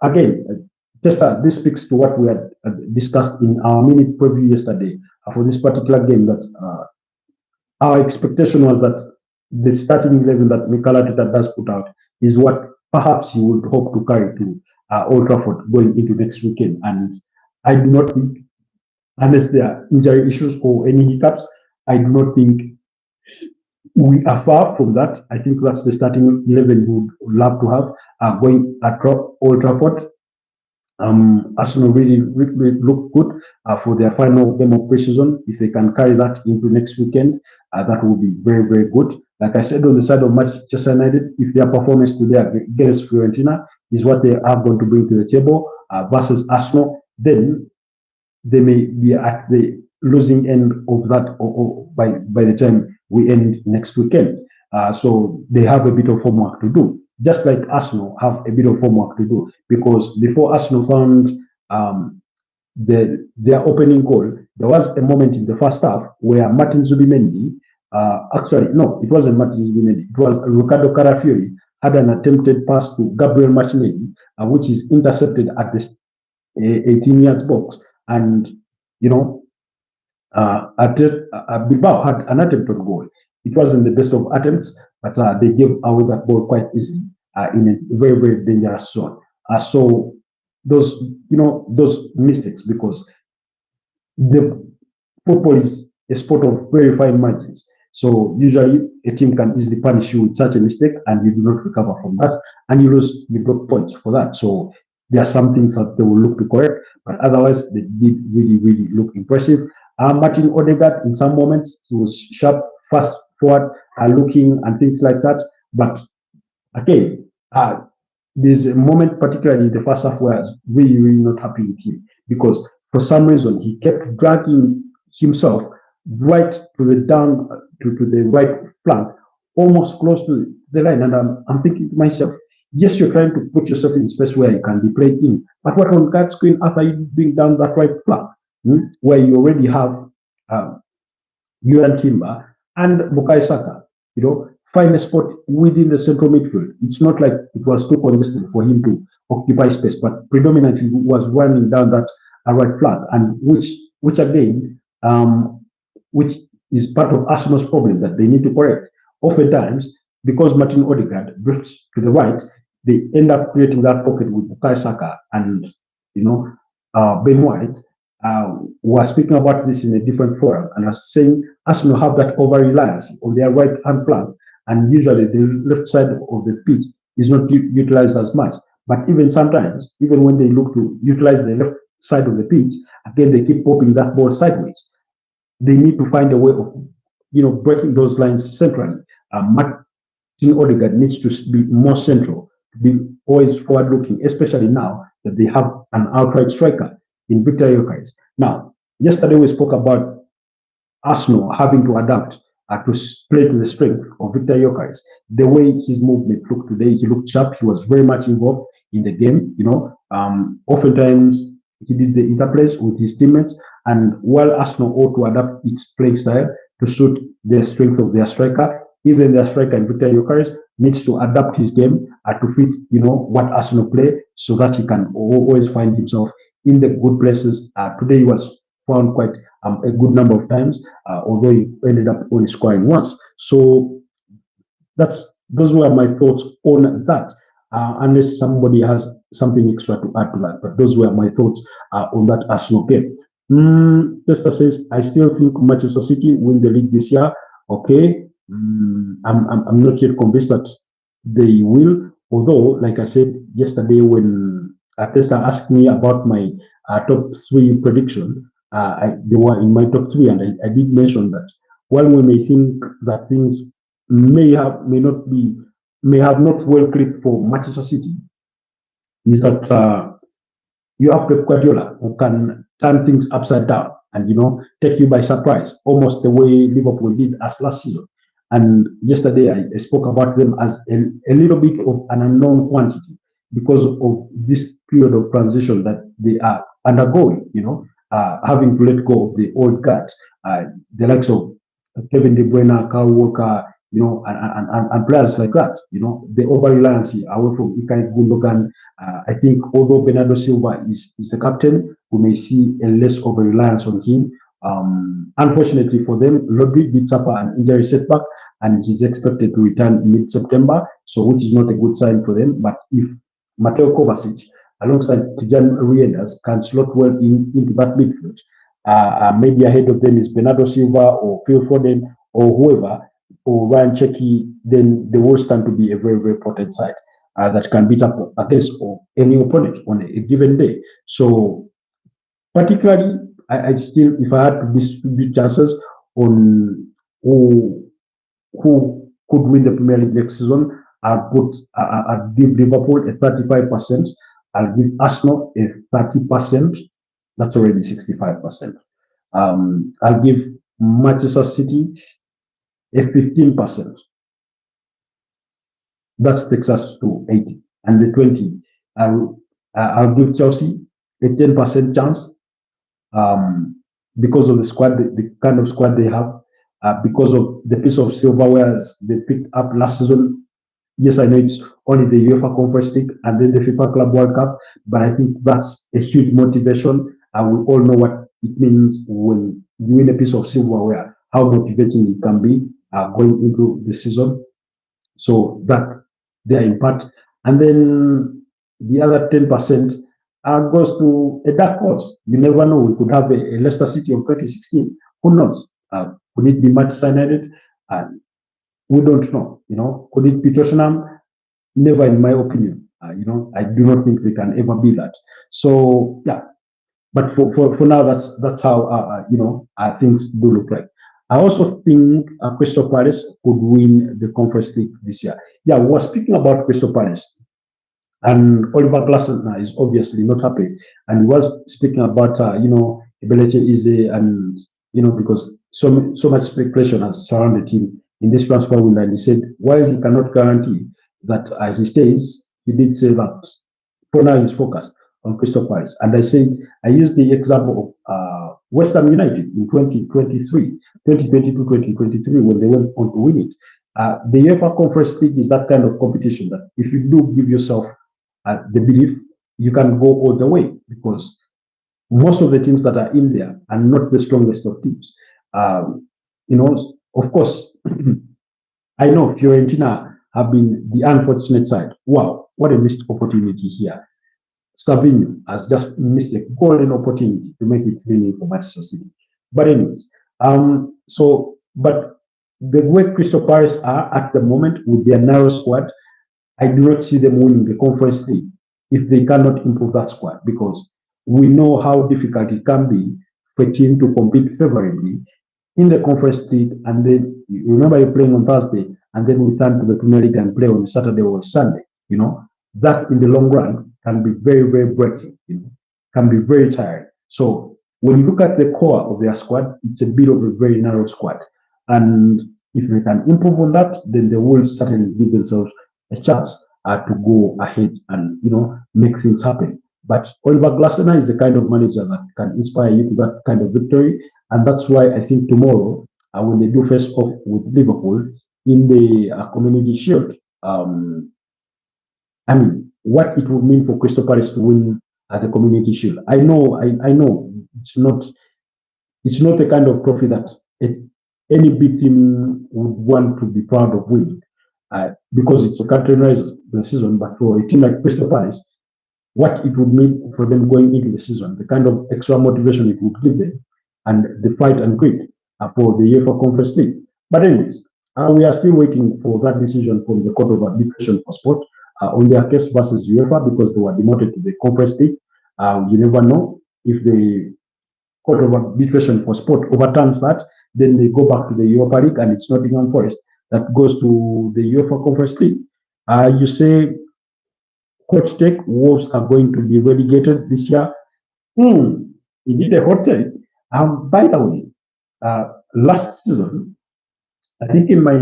Again, this speaks to what we had discussed in our mini preview yesterday for this particular game. That our expectation was that the starting 11 that Mikel Arteta does put out is what perhaps he would hope to carry to Old Trafford going into next weekend. And I do not think, unless there are injury issues or any hiccups, I do not think we are far from that. I think that's the starting 11 we would love to have going at Old Trafford. Arsenal really look good for their final game of preseason. If they can carry that into next weekend, that will be very, very good. Like I said, on the side of Manchester United, if their performance today against Fiorentina is what they are going to bring to the table versus Arsenal, then they may be at the losing end of that by the time we end next weekend. So they have a bit of homework to do. Just like Arsenal have a bit of homework to do, because before Arsenal found their opening goal, there was a moment in the first half where Martin Zubimendi, actually, no, it wasn't Martin Zubimendi, it was Ricardo Carafiori, had an attempted pass to Gabriel Martinelli, which is intercepted at the 18 yards box. And, Bilbao had an attempt on goal. It wasn't the best of attempts, but they gave away that ball quite easily in a very, very dangerous zone. So those mistakes, because the football is a sport of very fine margins. So usually a team can easily punish you with such a mistake, and you do not recover from that, and you drop points for that. So there are some things that they will look to correct, but otherwise they did really, really look impressive. Martin Odegaard, in some moments, he was sharp, fast forward, looking and things like that. But again, there's a moment, particularly in the first half, where I was really, really not happy with him, because for some reason he kept dragging himself right to the right flank, almost close to the line. And I'm thinking to myself, yes, you're trying to put yourself in space where you can be played in, but what on God's screen after you being down that right flank, where you already have Yuan Timber and Bukayo Saka, find a spot within the central midfield. It's not like it was too congested for him to occupy space, but predominantly was running down that right flank, and which again, which is part of Arsenal's problem that they need to correct. Oftentimes, because Martin Odegaard drifts to the right, they end up creating that pocket with Bukayo Saka and Ben White. We are speaking about this in a different forum, and I was saying Arsenal have that over-reliance on their right-hand flank, and usually the left side of the pitch is not utilized as much. But even sometimes, even when they look to utilize the left side of the pitch, again, they keep popping that ball sideways. They need to find a way of, breaking those lines centrally. Martin Odegaard needs to be more central, to be always forward-looking, especially now that they have an outright striker in Viktor Gyokeres. Now, yesterday we spoke about Arsenal having to adapt to play to the strength of Viktor Gyokeres. The way his movement looked today, he looked sharp. He was very much involved in the game. Oftentimes he did the interplays with his teammates. And while Arsenal ought to adapt its playing style to suit the strength of their striker, Even their striker, Viktor Gyokeres, needs to adapt his game to fit, what Arsenal play, so that he can always find himself in the good places. Today he was found quite a good number of times, although he ended up only scoring once. So those were my thoughts on that. Unless somebody has something extra to add to that, but those were my thoughts on that Arsenal game. Tester says, I still think Manchester City win the league this year. Okay, I'm not yet convinced that they will. Although, like I said yesterday, when Tester asked me about my top three prediction, they were in my top three, and I did mention that while we may think that things may have not well clicked for Manchester City, is that you have Pep Guardiola who can turn things upside down and take you by surprise, almost the way Liverpool did us last season. And yesterday I spoke about them as a little bit of an unknown quantity because of this period of transition that they are undergoing. Having to let go of the old guard, the likes of Kevin De Bruyne, Kyle Walker, and players like that. The over reliance away from Ilkay Gundogan. I think although Bernardo Silva is the captain, we may see a less of a reliance on him. Unfortunately for them, Rodri did suffer an injury setback, and he's expected to return mid-September, so which is not a good sign for them. But if Mateo Kovacic, alongside Tijan Reinders, can slot well into that midfield, maybe ahead of them is Bernardo Silva or Phil Foden or whoever, or Ryan Cherki, then they will stand to be a very, very potent side that can beat up against any opponent on a given day. So, particularly, I still, if I had to distribute chances on who could win the Premier League next season, I'll give Liverpool a 35%. I'll give Arsenal a 30%. That's already 65%. I'll give Manchester City a 15%. That takes us to 80. And the 20, I'll give Chelsea a 10% chance because of the squad, the kind of squad they have, because of the piece of silverware they picked up last season. Yes, I know it's only the UEFA Conference League and then the FIFA Club World Cup, but I think that's a huge motivation. And we all know what it means when you win a piece of silverware, how motivating it can be going into the season. So that their impact. And then the other 10% goes to a dark horse. You never know. We could have a Leicester City of 2016. Who knows? Could it be Manchester United? We don't know. Could it be Tottenham? Never, in my opinion. I do not think they can ever be that. So yeah, but for now, that's how things do look like. I also think Crystal Palace could win the Conference League this year. Yeah, we were speaking about Crystal Palace, and Oliver Glasner is obviously not happy, and he was speaking about Ebeleche Eze, and because so much speculation has surrounded him in this transfer window, and he said while he cannot guarantee that he stays, he did say that for now he's focused on Crystal Palace. And I used the example of West Ham United in 2022, 2023, when they went on to win it. The UEFA Conference League is that kind of competition that if you do give yourself the belief, you can go all the way, because most of the teams that are in there are not the strongest of teams. Of course, I know Fiorentina have been the unfortunate side. Wow, what a missed opportunity here. Savinho has just missed a golden opportunity to make it winning for Manchester City. But anyways, but the way Crystal Palace are at the moment with their narrow squad, I do not see them winning the Conference League if they cannot improve that squad, because we know how difficult it can be for a team to compete favorably in the Conference League, and then remember you're playing on Thursday, and then return to the Premier League and play on Saturday or Sunday. That in the long run can be very, very breaking, can be very tiring. So when you look at the core of their squad, it's a bit of a very narrow squad. And if they can improve on that, then they will certainly give themselves a chance to go ahead and, make things happen. But Oliver Glasner is the kind of manager that can inspire you to that kind of victory. And that's why I think tomorrow, when they do face off with Liverpool, in the Community Shield. I mean, what it would mean for Crystal Palace to win the Community Shield. I know it's not the kind of trophy that any big team would want to be proud of winning, because it's a characterized the season. But for a team like Crystal Palace, what it would mean for them going into the season, the kind of extra motivation it would give them, and the fight and grit for the UEFA Conference League. But anyways, we are still waiting for that decision from the Court of Arbitration for Sport on their case versus UEFA, because they were demoted to the Conference League. You never know if the Court of Arbitration for Sport overturns that, then they go back to the Europa League, and it's Nottingham Forest that goes to the UEFA Conference League. You say hot take, Wolves are going to be relegated this year. Indeed, a hot take. By the way, last season, I think in my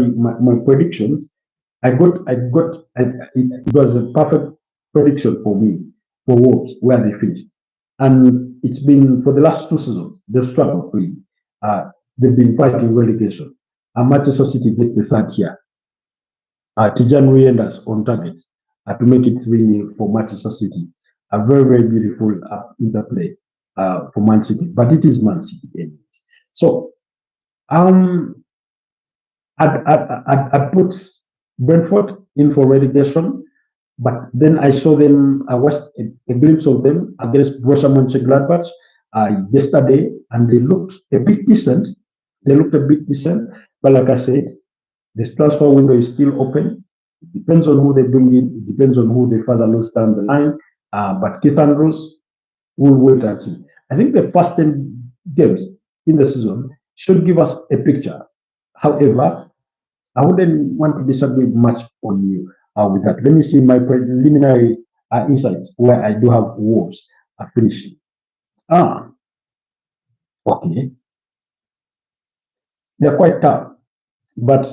predictions, it was a perfect prediction for me for Wolves where they finished. And it's been for the last 2 seasons, they've struggled really. They've been fighting relegation. And Manchester City get the third here. Tijan Reinders on target to make it 3-0 for Manchester City. A very, very beautiful interplay for Man City, but it is Man City anyways. So I'd put Brentford in for relegation, but then I saw them, I watched a glimpse of them against Borussia Mönchengladbach yesterday, and they looked a bit decent. But like I said, this transfer window is still open. It depends on who they bring in. It depends on who they further lose down the line. But Keith Andrews will wait and see. I think the first 10 games in the season should give us a picture. However, I wouldn't want to disagree much on you with that. Let me see my preliminary insights where I do have Wolves finishing. Okay. They're quite tough, but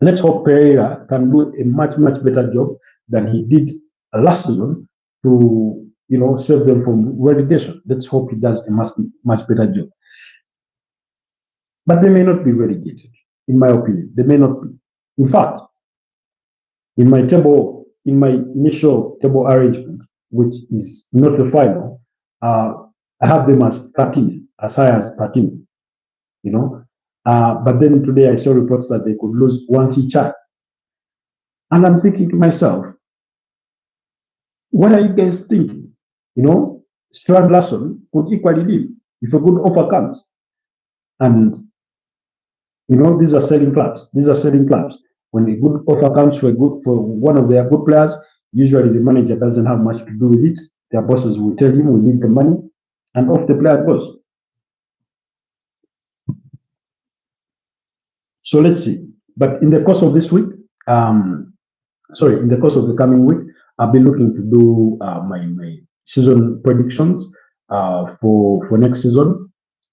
let's hope Pereira can do a much, much better job than he did last season to, save them from relegation. Let's hope he does a much, much better job. But they may not be relegated, in my opinion. They may not be. In fact, in my initial table arrangement, which is not the final, I have them as 13th, as high as 13th. But then today I saw reports that they could lose one key child. And I'm thinking to myself, what are you guys thinking? Strand Larson could equally leave if a good offer comes. And, these are selling clubs. When a good offer comes for one of their good players, usually the manager doesn't have much to do with it. Their bosses will tell him, we need the money, and off the player goes. So let's see. But in the course of this week, in the course of the coming week, I'll be looking to do my season predictions for next season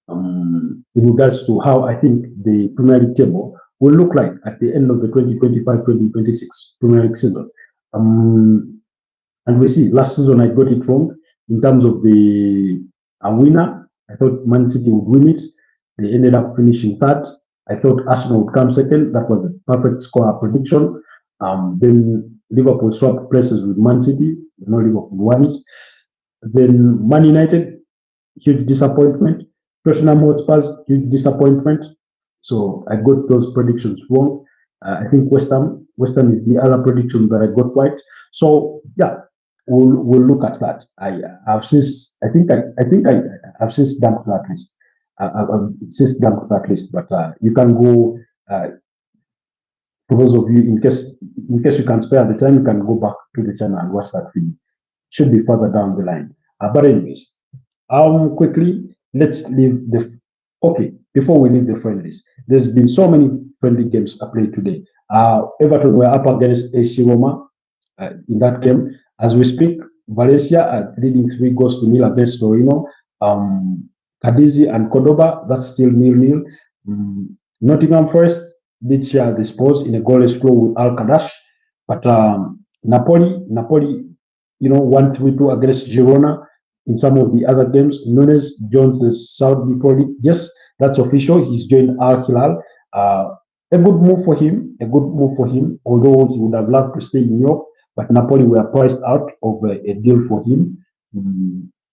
in regards to how I think the Premier League table will look like at the end of the 2025-2026 Premier League season. And we see, last season I got it wrong in terms of the winner. I thought Man City would win it. They ended up finishing third. I thought Arsenal would come second. That was a perfect score prediction. Then Liverpool swapped places with Man City. Liverpool won it. Then Man United, huge disappointment. Tottenham Hotspurs, huge disappointment. So I got those predictions wrong. I think West Ham is the other prediction that I got right. So yeah, we'll look at that. I've since dumped that list. I've since dumped that list, but you can go. For those of you, in case you can spare the time, you can go back to the channel and watch that video. Should be further down the line. But anyways, quickly let's leave the. Okay, before we leave the friendlies, there's been so many friendly games played today. Everton were up against AC Roma in that game. As we speak, Valencia are leading 3-0 against Torino. Cadiz and Cordoba, that's still 0-0. Nottingham Forest did share the spoils in a goalless draw with Al-Qadash. But Napoli, 1-3-2 against Girona. In some of the other games, Nunes joins the Saudi Pro League. Yes, that's official. He's joined Al Hilal. A good move for him. A good move for him. Although he would have loved to stay in New York, but Napoli were priced out of a deal for him.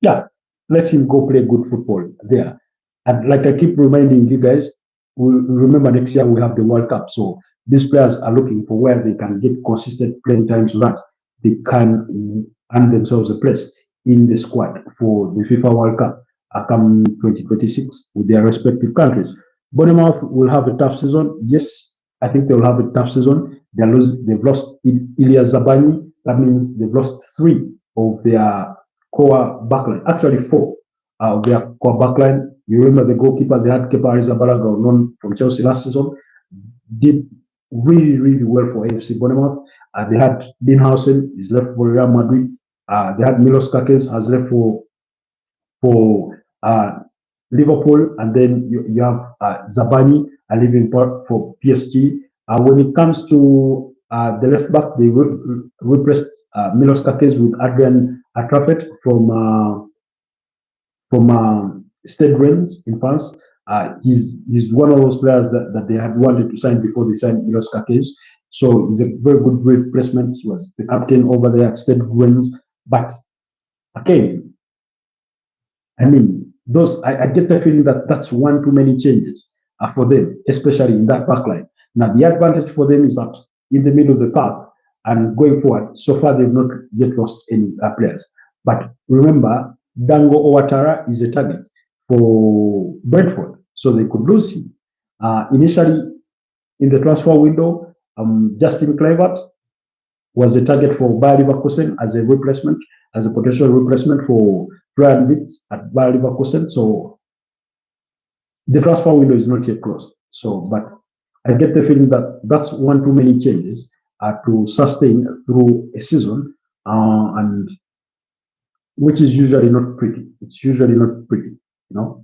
Yeah, let him go play good football there. And like I keep reminding you guys, we remember next year we have the World Cup. So these players are looking for where they can get consistent playing time so that they can earn themselves a place in the squad for the FIFA World Cup come 2026 with their respective countries. Bournemouth will have a tough season. Yes, I think they will have a tough season. They've lost Ilya Zabani. That means they've lost three of their core backline. Actually, four of their core backline. You remember the goalkeeper, they had Kepa Arrizabalaga, known from Chelsea last season, did really, really well for AFC Bournemouth. They had Dean Howson, he's left for Real Madrid. They had Milos Kakes, has left for Liverpool, and then you have Zabani, leaving for PSG. When it comes to the left back, they replaced Milos Kakes with Adrian Atrafet from Stade Reims in France. He's one of those players that they had wanted to sign before they signed Milos Kakes. So he's a very good replacement. He was the captain over there at Stade Reims. But again, I mean, I get the feeling that that's one too many changes for them, especially in that backline. Now, the advantage for them is that in the middle of the path and going forward, so far they've not yet lost any players. But remember, Dango Owatara is a target for Brentford, so they could lose him. Initially, in the transfer window, Justin Kluivert was a target for Bayer Leverkusen as a replacement, as a potential replacement for Brian Witz at Bayer Leverkusen. So the transfer window is not yet closed. So, but I get the feeling that that's one too many changes to sustain through a season, and which is usually not pretty. It's usually not pretty, you know.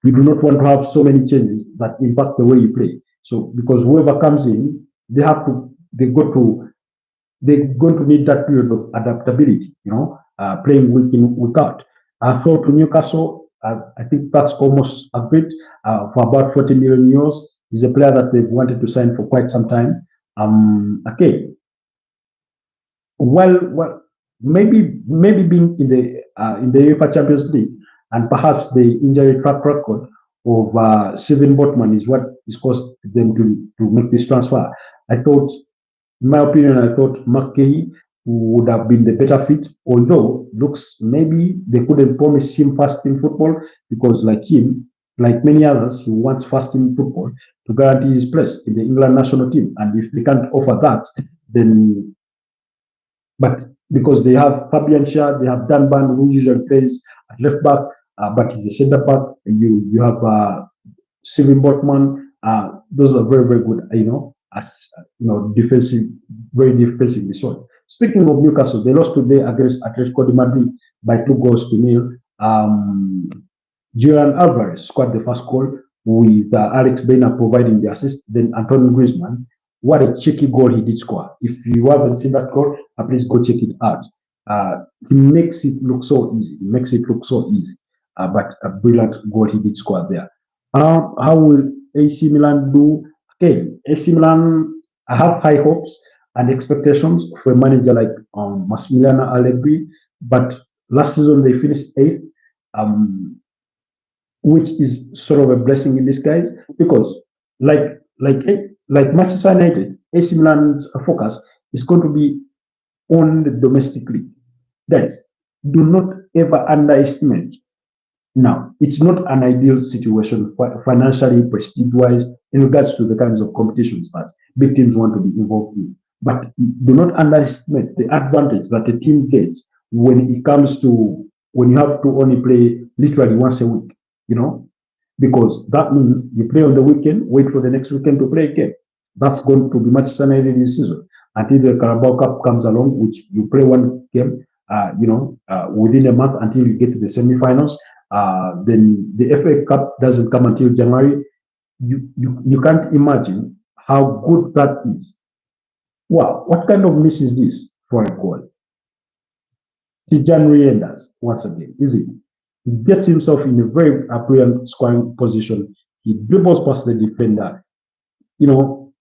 You do not want to have so many changes that impact the way you play. So because whoever comes in, they're going to need that period of adaptability, you know, playing week in, week out. So to Newcastle, I think that's almost agreed for about 40 million euros. He's a player that they've wanted to sign for quite some time. Okay. Well, maybe being in the UEFA Champions League and perhaps the injury track record of Steven Botman is what is caused them to make this transfer. In my opinion, I thought McKay would have been the better fit, although looks maybe they couldn't promise him fast in football because like him, like many others, he wants fast in football to guarantee his place in the England national team. And if they can't offer that, then but because they have Fabian Schär, they have Dan Ban, who usually plays at left back, but he's a centre back. You have Steven Botman. Those are very, very good, as defensive, very defensively solid. Speaking of Newcastle, they lost today against Atletico de Madrid by 2-0. Julian Alvarez scored the first goal with Alex Baina providing the assist. Then Antonio Griezmann, what a cheeky goal he did score. If you haven't seen that goal, please go check it out. He makes it look so easy. But a brilliant goal he did score there. How will AC Milan do? Okay, AC Milan, I have high hopes and expectations for a manager like Massimiliano Allegri, but last season they finished 8th, which is sort of a blessing in disguise because, like Manchester United, AC Milan's focus is going to be on the domestic league. Guys, do not ever underestimate. Now, it's not an ideal situation financially, prestige-wise, in regards to the kinds of competitions that big teams want to be involved in. But do not underestimate the advantage that a team gets when it comes to when you have to only play literally once a week, because that means you play on the weekend, wait for the next weekend to play again. That's going to be Manchester United this season until the Carabao Cup comes along, which you play one game, within a month until you get to the semi-finals. Then the FA Cup doesn't come until January. You can't imagine how good that is. Wow, what kind of miss is this for a goal? Tijani Enders, once again, is it? He gets himself in a very brilliant scoring position. He dribbles past the defender. you know,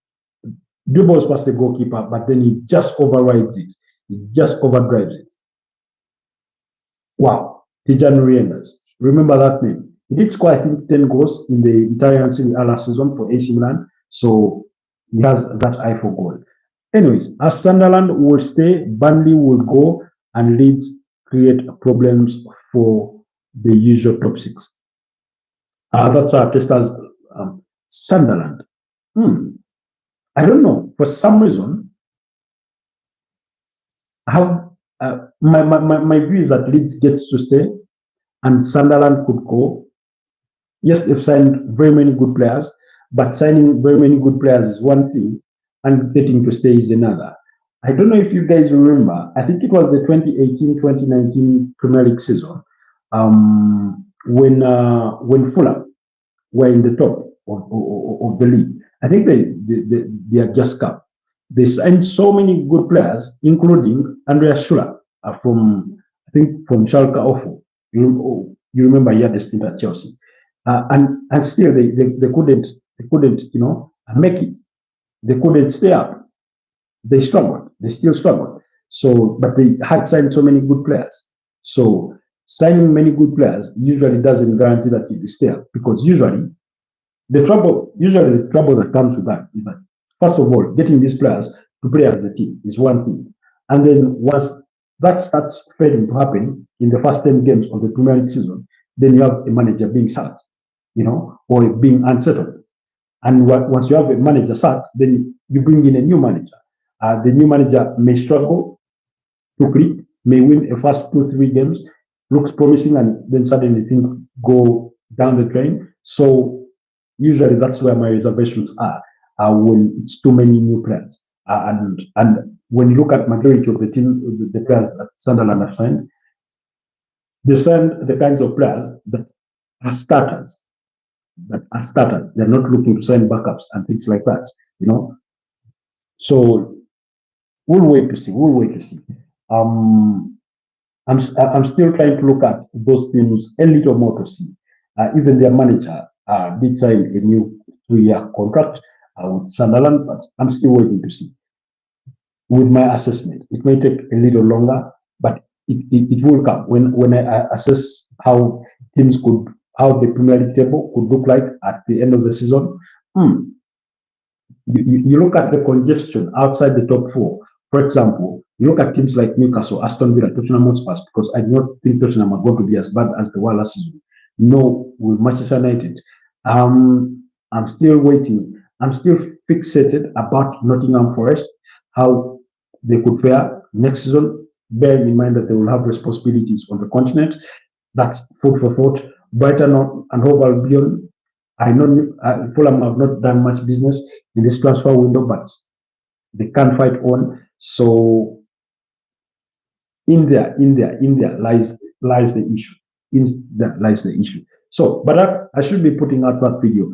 do balls past the goalkeeper, but then he just overrides it. He just overdrives it. Wow. Tijani Reinders. Remember that name. He did score, I think, 10 goals in the Italian Serie A last season for AC Milan. So he has that eye for goal. Anyways, as Sunderland will stay, Burnley will go, and Leeds create problems for the usual top six. That's our testers. Sunderland. I don't know. For some reason, my view is that Leeds gets to stay and Sunderland could go. Yes, they've signed very many good players, but signing very many good players is one thing, and getting to stay is another. I don't know if you guys remember, I think it was the 2018-2019 Premier League season, when Fulham were in the top of the league. I think they are just come. They signed so many good players, including Andreas Schuller from, I think, from Schalke 04. You remember he had a stint at Chelsea, and still they couldn't make it. They couldn't stay up. They struggled. They still struggled. So, but they had signed so many good players. So signing many good players usually doesn't guarantee that you stay up, because usually the trouble that comes with that is that, first of all, getting these players to play as a team is one thing, and then once that starts failing to happen in the first 10 games of the Premier League season, then you have a manager being sacked, or being unsettled. And once you have a manager sacked, then you bring in a new manager. The new manager may struggle to click, may win a first 2-3 games, looks promising, and then suddenly things go down the drain. So usually that's where my reservations are, when it's too many new players. And when you look at majority of the team, the players that Sunderland have signed, they signed the kinds of players that are starters. They're not looking to sign backups and things like that, So we'll wait to see. I'm still trying to look at those teams a little more to see. Even their manager did sign a new 3-year contract with Sunderland, but I'm still waiting to see. With my assessment, it may take a little longer, but it will come when I assess how the Premier League table could look like at the end of the season. You look at the congestion outside the top four. For example, you look at teams like Newcastle, Aston Villa, Tottenham Hotspur, because I do not think Tottenham are going to be as bad as they were last season. No, with Manchester United. I'm still waiting. I'm still fixated about Nottingham Forest, how they could fare next season, bearing in mind that they will have responsibilities on the continent. That's food for thought. Brighton and Hove Albion, I know Fulham have not done much business in this transfer window, but they can't fight on. So in there lies the issue. That lies the issue. So, but I should be putting out that video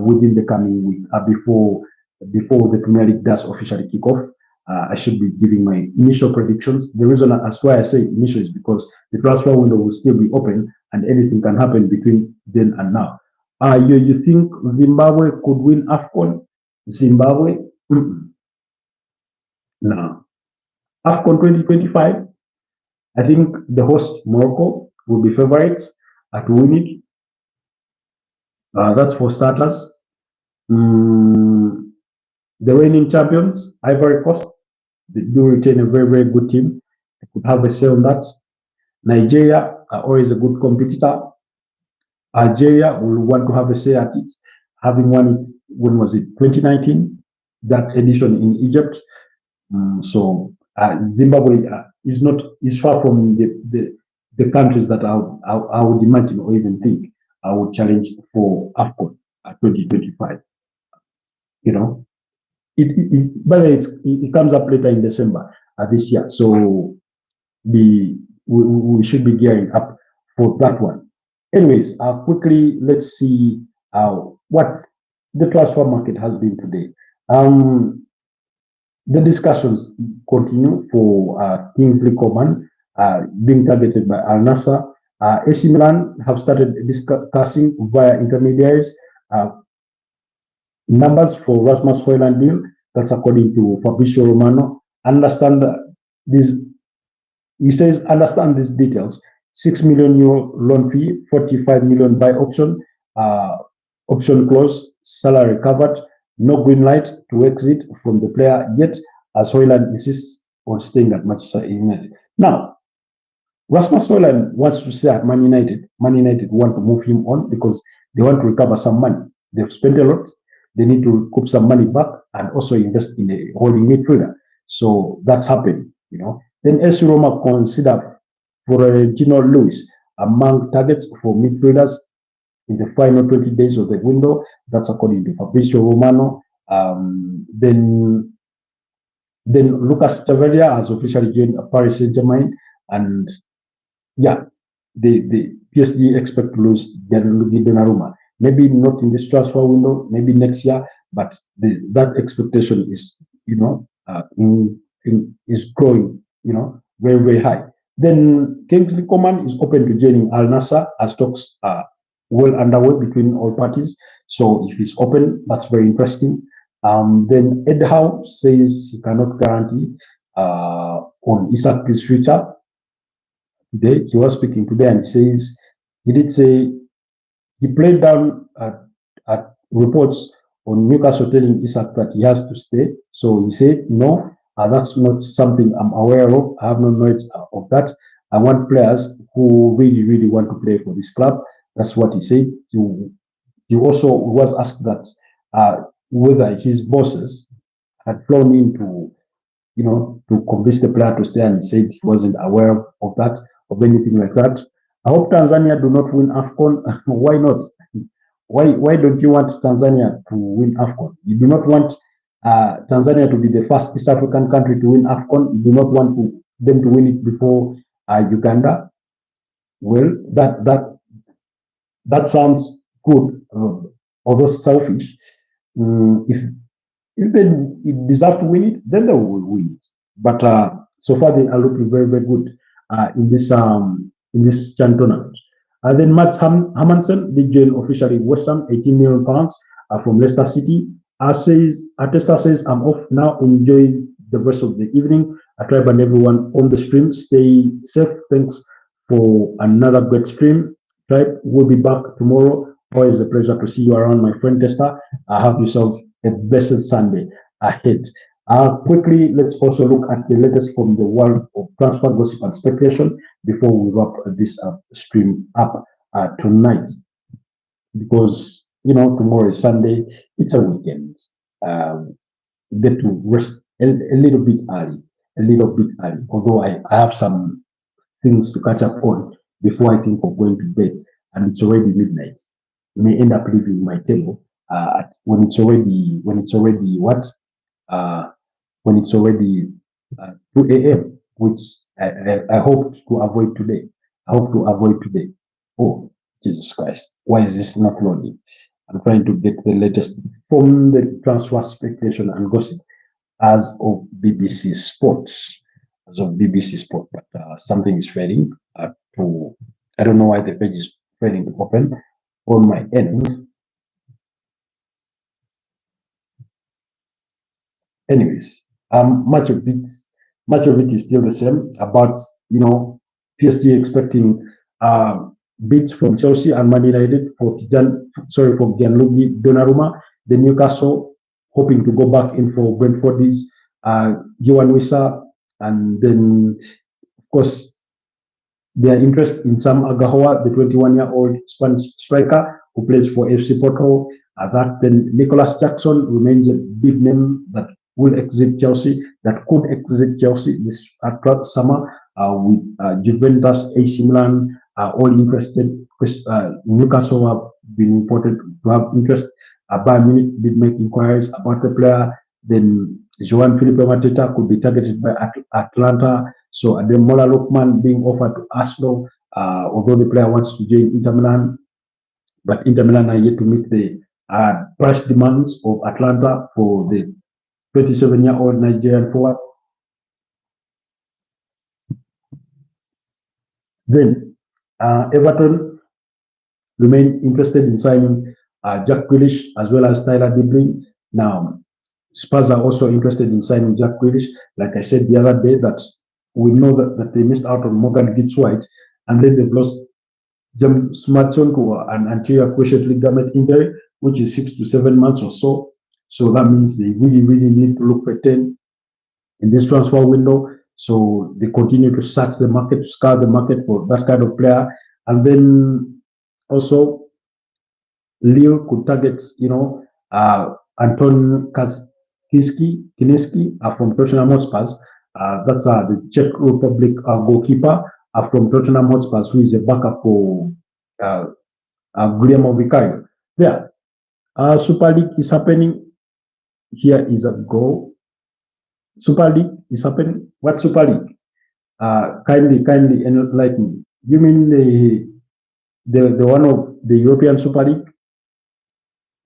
within the coming week, before the Premier League does officially kick off. I should be giving my initial predictions. The reason as why I say initial is because the transfer window will still be open and anything can happen between then and now. You think Zimbabwe could win AFCON? Zimbabwe? No. AFCON 2025, I think the host Morocco will be favorites to win it. That's for starters. The reigning champions, Ivory Coast, they do retain a very, very good team. They could have a say on that. Nigeria are always a good competitor. Algeria will want to have a say at it, having won it, when was it, 2019, that edition in Egypt. So Zimbabwe is far from the countries that I would imagine or even think I would challenge for AFCON 2025. But it comes up later in December this year, so we should be gearing up for that one. Anyways, quickly, let's see what the transfer market has been today. The discussions continue for Kingsley Coman being targeted by Al Nassr. AC Milan have started discussing via intermediaries numbers for Rasmus Højlund deal. That's according to Fabrizio Romano. Understand this. He says, understand these details. €6 million loan fee, 45 million by option, option clause, salary covered, no green light to exit from the player yet, as Højlund insists on staying at Manchester United. Now, Rasmus Højlund wants to stay at Man United. Man United want to move him on because they want to recover some money. They've spent a lot. They need to recoup some money back and also invest in a holding midfielder. So that's happened, you know. Then AS Roma consider Florentino Lewis among targets for midfielders in the final 20 days of the window. That's according to Fabrizio Romano. Then Lucas Chaveria has officially joined Paris Saint-Germain, and yeah, the PSG expect to lose Gianluigi Donnarumma. Maybe not in this transfer window, maybe next year, but that expectation is, you know, is growing, you know, very, very high. Then Kingsley Coman is open to joining Al Nassr as talks are well underway between all parties. So if it's open, that's very interesting. Then Ed Howe says he cannot guarantee on Isak's future. Today, he was speaking today and he says, he did say he played down at reports on Newcastle telling Isak that he has to stay. So he said, no, that's not something I'm aware of. I have no knowledge of that. I want players who really, really want to play for this club. That's what he said. He also was asked that whether his bosses had flown in to, you know, to convince the player to stay, and he said he wasn't aware of that, of anything like that. I hope Tanzania do not win AFCON. Why not? Why don't you want Tanzania to win AFCON? You do not want Tanzania to be the first East African country to win AFCON. You do not want them to win it before Uganda. Well, that sounds good, although selfish. If they deserve to win it, then they will win it. But so far they are looking very, very good in this Chan tournament. Then Mats Hermansen did join officially West Ham, £18 million from Leicester City. Arteta says, I'm off now. Enjoy the rest of the evening. I Tribe and everyone on the stream. Stay safe. Thanks for another great stream. Tribe will be back tomorrow. Always a pleasure to see you around, my friend Testa. Have yourself a blessed Sunday ahead. Quickly, let's also look at the latest from the world of transfer gossip and speculation before we wrap this stream up tonight. Because, you know, tomorrow is Sunday, it's a weekend. Get to rest a little bit early, although I have some things to catch up on before I think of going to bed, and it's already midnight. May end up leaving my table when it's already 2 a.m., which I hope to avoid today. Oh, Jesus Christ. Why is this not loading? I'm trying to get the latest from the transfer speculation and gossip as of BBC Sports. But something is failing. I don't know why the page is failing to open on my end. Anyways, much of it is still the same about, you know, PSG expecting bids from Chelsea and Man United for Gianluigi Donnarumma. The Newcastle hoping to go back in for Brentford's Johan Wissa, and then of course their interest in Sam Agahoua, the 21-year-old Spanish striker who plays for FC Porto. That then Nicholas Jackson remains a big name that will exit Chelsea, that could exit Chelsea this summer with Juventus, AC Milan all interested. Newcastle have been reported to have interest. Bayern Munich did make inquiries about the player. Then Joan Felipe Mateta could be targeted by Atlanta. So then Mola Lokman being offered to Arsenal, although the player wants to join Inter Milan, but Inter Milan are yet to meet the price demands of Atlanta for the 27-year-old Nigerian forward. Then Everton remain interested in signing Jack Grealish as well as Tyler Dibling. Now, Spurs are also interested in signing Jack Grealish. Like I said the other day, that we know that they missed out on Morgan Gibbs-White, and then they've lost James Maddison to an anterior cruciate ligament injury, which is 6 to 7 months or so. So that means they really, really need to look for 10 in this transfer window. So they continue to search the market, to scour the market for that kind of player. And then also Lille could target, Anton Kineski from Tottenham Hotspur. That's the Czech Republic goalkeeper from Tottenham Hotspur, who is a backup for Guillermo Vicario. There, Super League is happening. Here is a goal. Super League is happening. What Super League? Kindly enlighten me. You mean the one of the European Super League?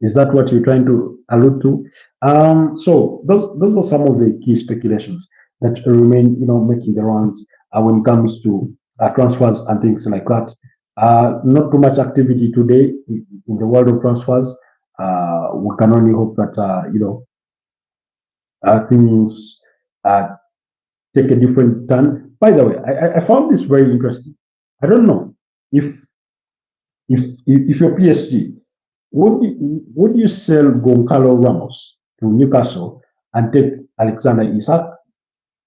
Is that what you're trying to allude to? So those are some of the key speculations that remain, making the rounds when it comes to transfers and things like that. Not too much activity today in the world of transfers. We can only hope that things take a different turn. By the way, I found this very interesting. I don't know if you're PSG, would you sell Goncalo Ramos to Newcastle and take Alexander Isak?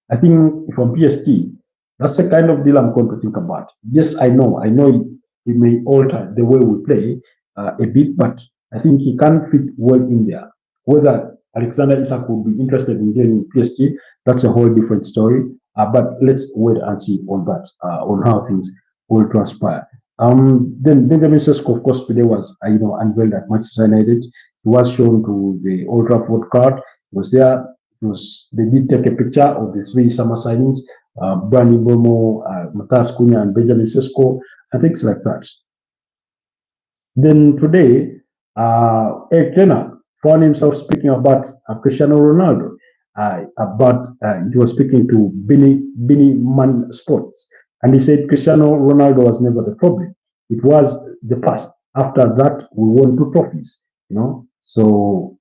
I think from PSG, that's the kind of deal I'm going to think about. Yes, I know it may alter the way we play a bit, but I think he can fit well in there. Whether Alexander Isak will be interested in joining PSG, that's a whole different story. But let's wait and see on that, on how things will transpire. Then Benjamin Sesko, of course, today was unveiled at Manchester United. He was shown to the Old Trafford crowd. He was there. They did take a picture of the three summer signings: Brandon Bomo, Matthias Cunha, and Benjamin Sesko, and things like that. Then today, Eric Jenner found himself speaking about Cristiano Ronaldo. He was speaking to Binny Man Sports, and he said Cristiano Ronaldo was never the problem. It was the past. After that, we won 2 trophies. So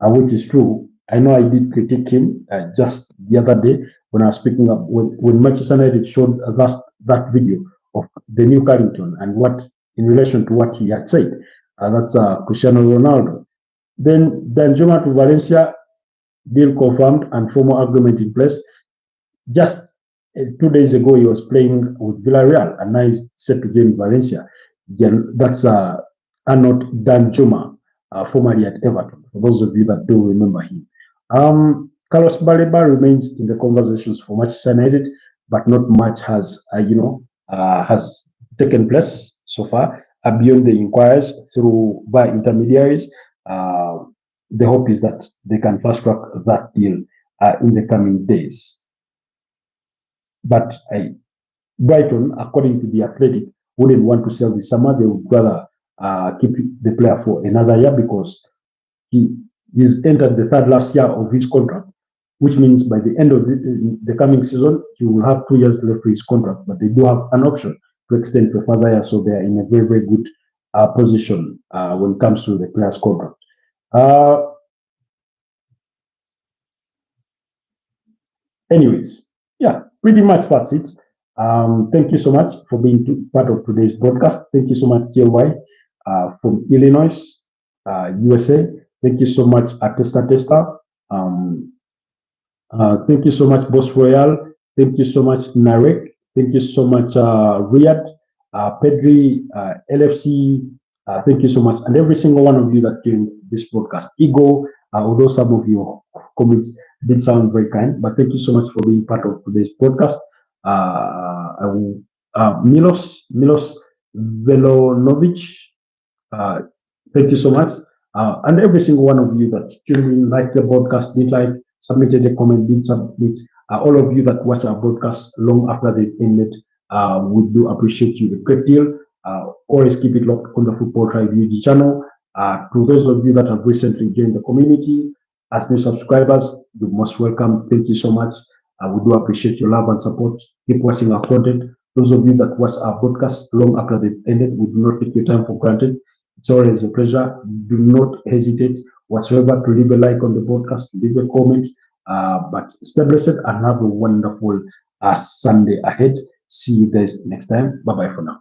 which is true. I know I did critique him just the other day when I was speaking up when Manchester United showed that video of the new Carrington and what in relation to what he had said. That's Cristiano Ronaldo. Then Danjuma to Valencia, deal confirmed and formal agreement in place. Just 2 days ago, he was playing with Villarreal, and now he's set to join Valencia. That's Arnold Danjuma, formerly at Everton, for those of you that do remember him. Carlos Baleba remains in the conversations for Manchester United, but not much has taken place so far beyond the inquiries by intermediaries. The hope is that they can fast track that deal in the coming days. But Brighton, according to the Athletic, wouldn't want to sell this summer. They would rather keep the player for another year because he's entered the third last year of his contract, which means by the end of the coming season, he will have 2 years left for his contract. But they do have an option to extend for further years, so they are in a very, very good position when it comes to the player's contract. Anyways, yeah, pretty much that's it. Thank you so much for being part of today's broadcast. Thank you so much, JY, from Illinois, USA. Thank you so much, Testa. Thank you so much, Boss Royal. Thank you so much, Narek. Thank you so much, Riyadh, Pedri, LFC. Thank you so much. And every single one of you that joined this broadcast. Ego, although some of your comments did sound very kind, but thank you so much for being part of today's podcast. Milos Velonovic, thank you so much. And every single one of you that tuned in, liked the broadcast, did like, submitted a comment, did submit. All of you that watch our broadcast long after they ended, we do appreciate you a great deal. Always keep it locked on the Football Tribe YouTube channel. To those of you that have recently joined the community as new subscribers, you're most welcome. Thank you so much. We do appreciate your love and support. Keep watching our content. Those of you that watch our broadcast long after they've ended, we do not take your time for granted. It's always a pleasure. Do not hesitate whatsoever to leave a like on the podcast, to leave a comment. But stay blessed and have a wonderful Sunday ahead. See you guys next time. Bye bye for now.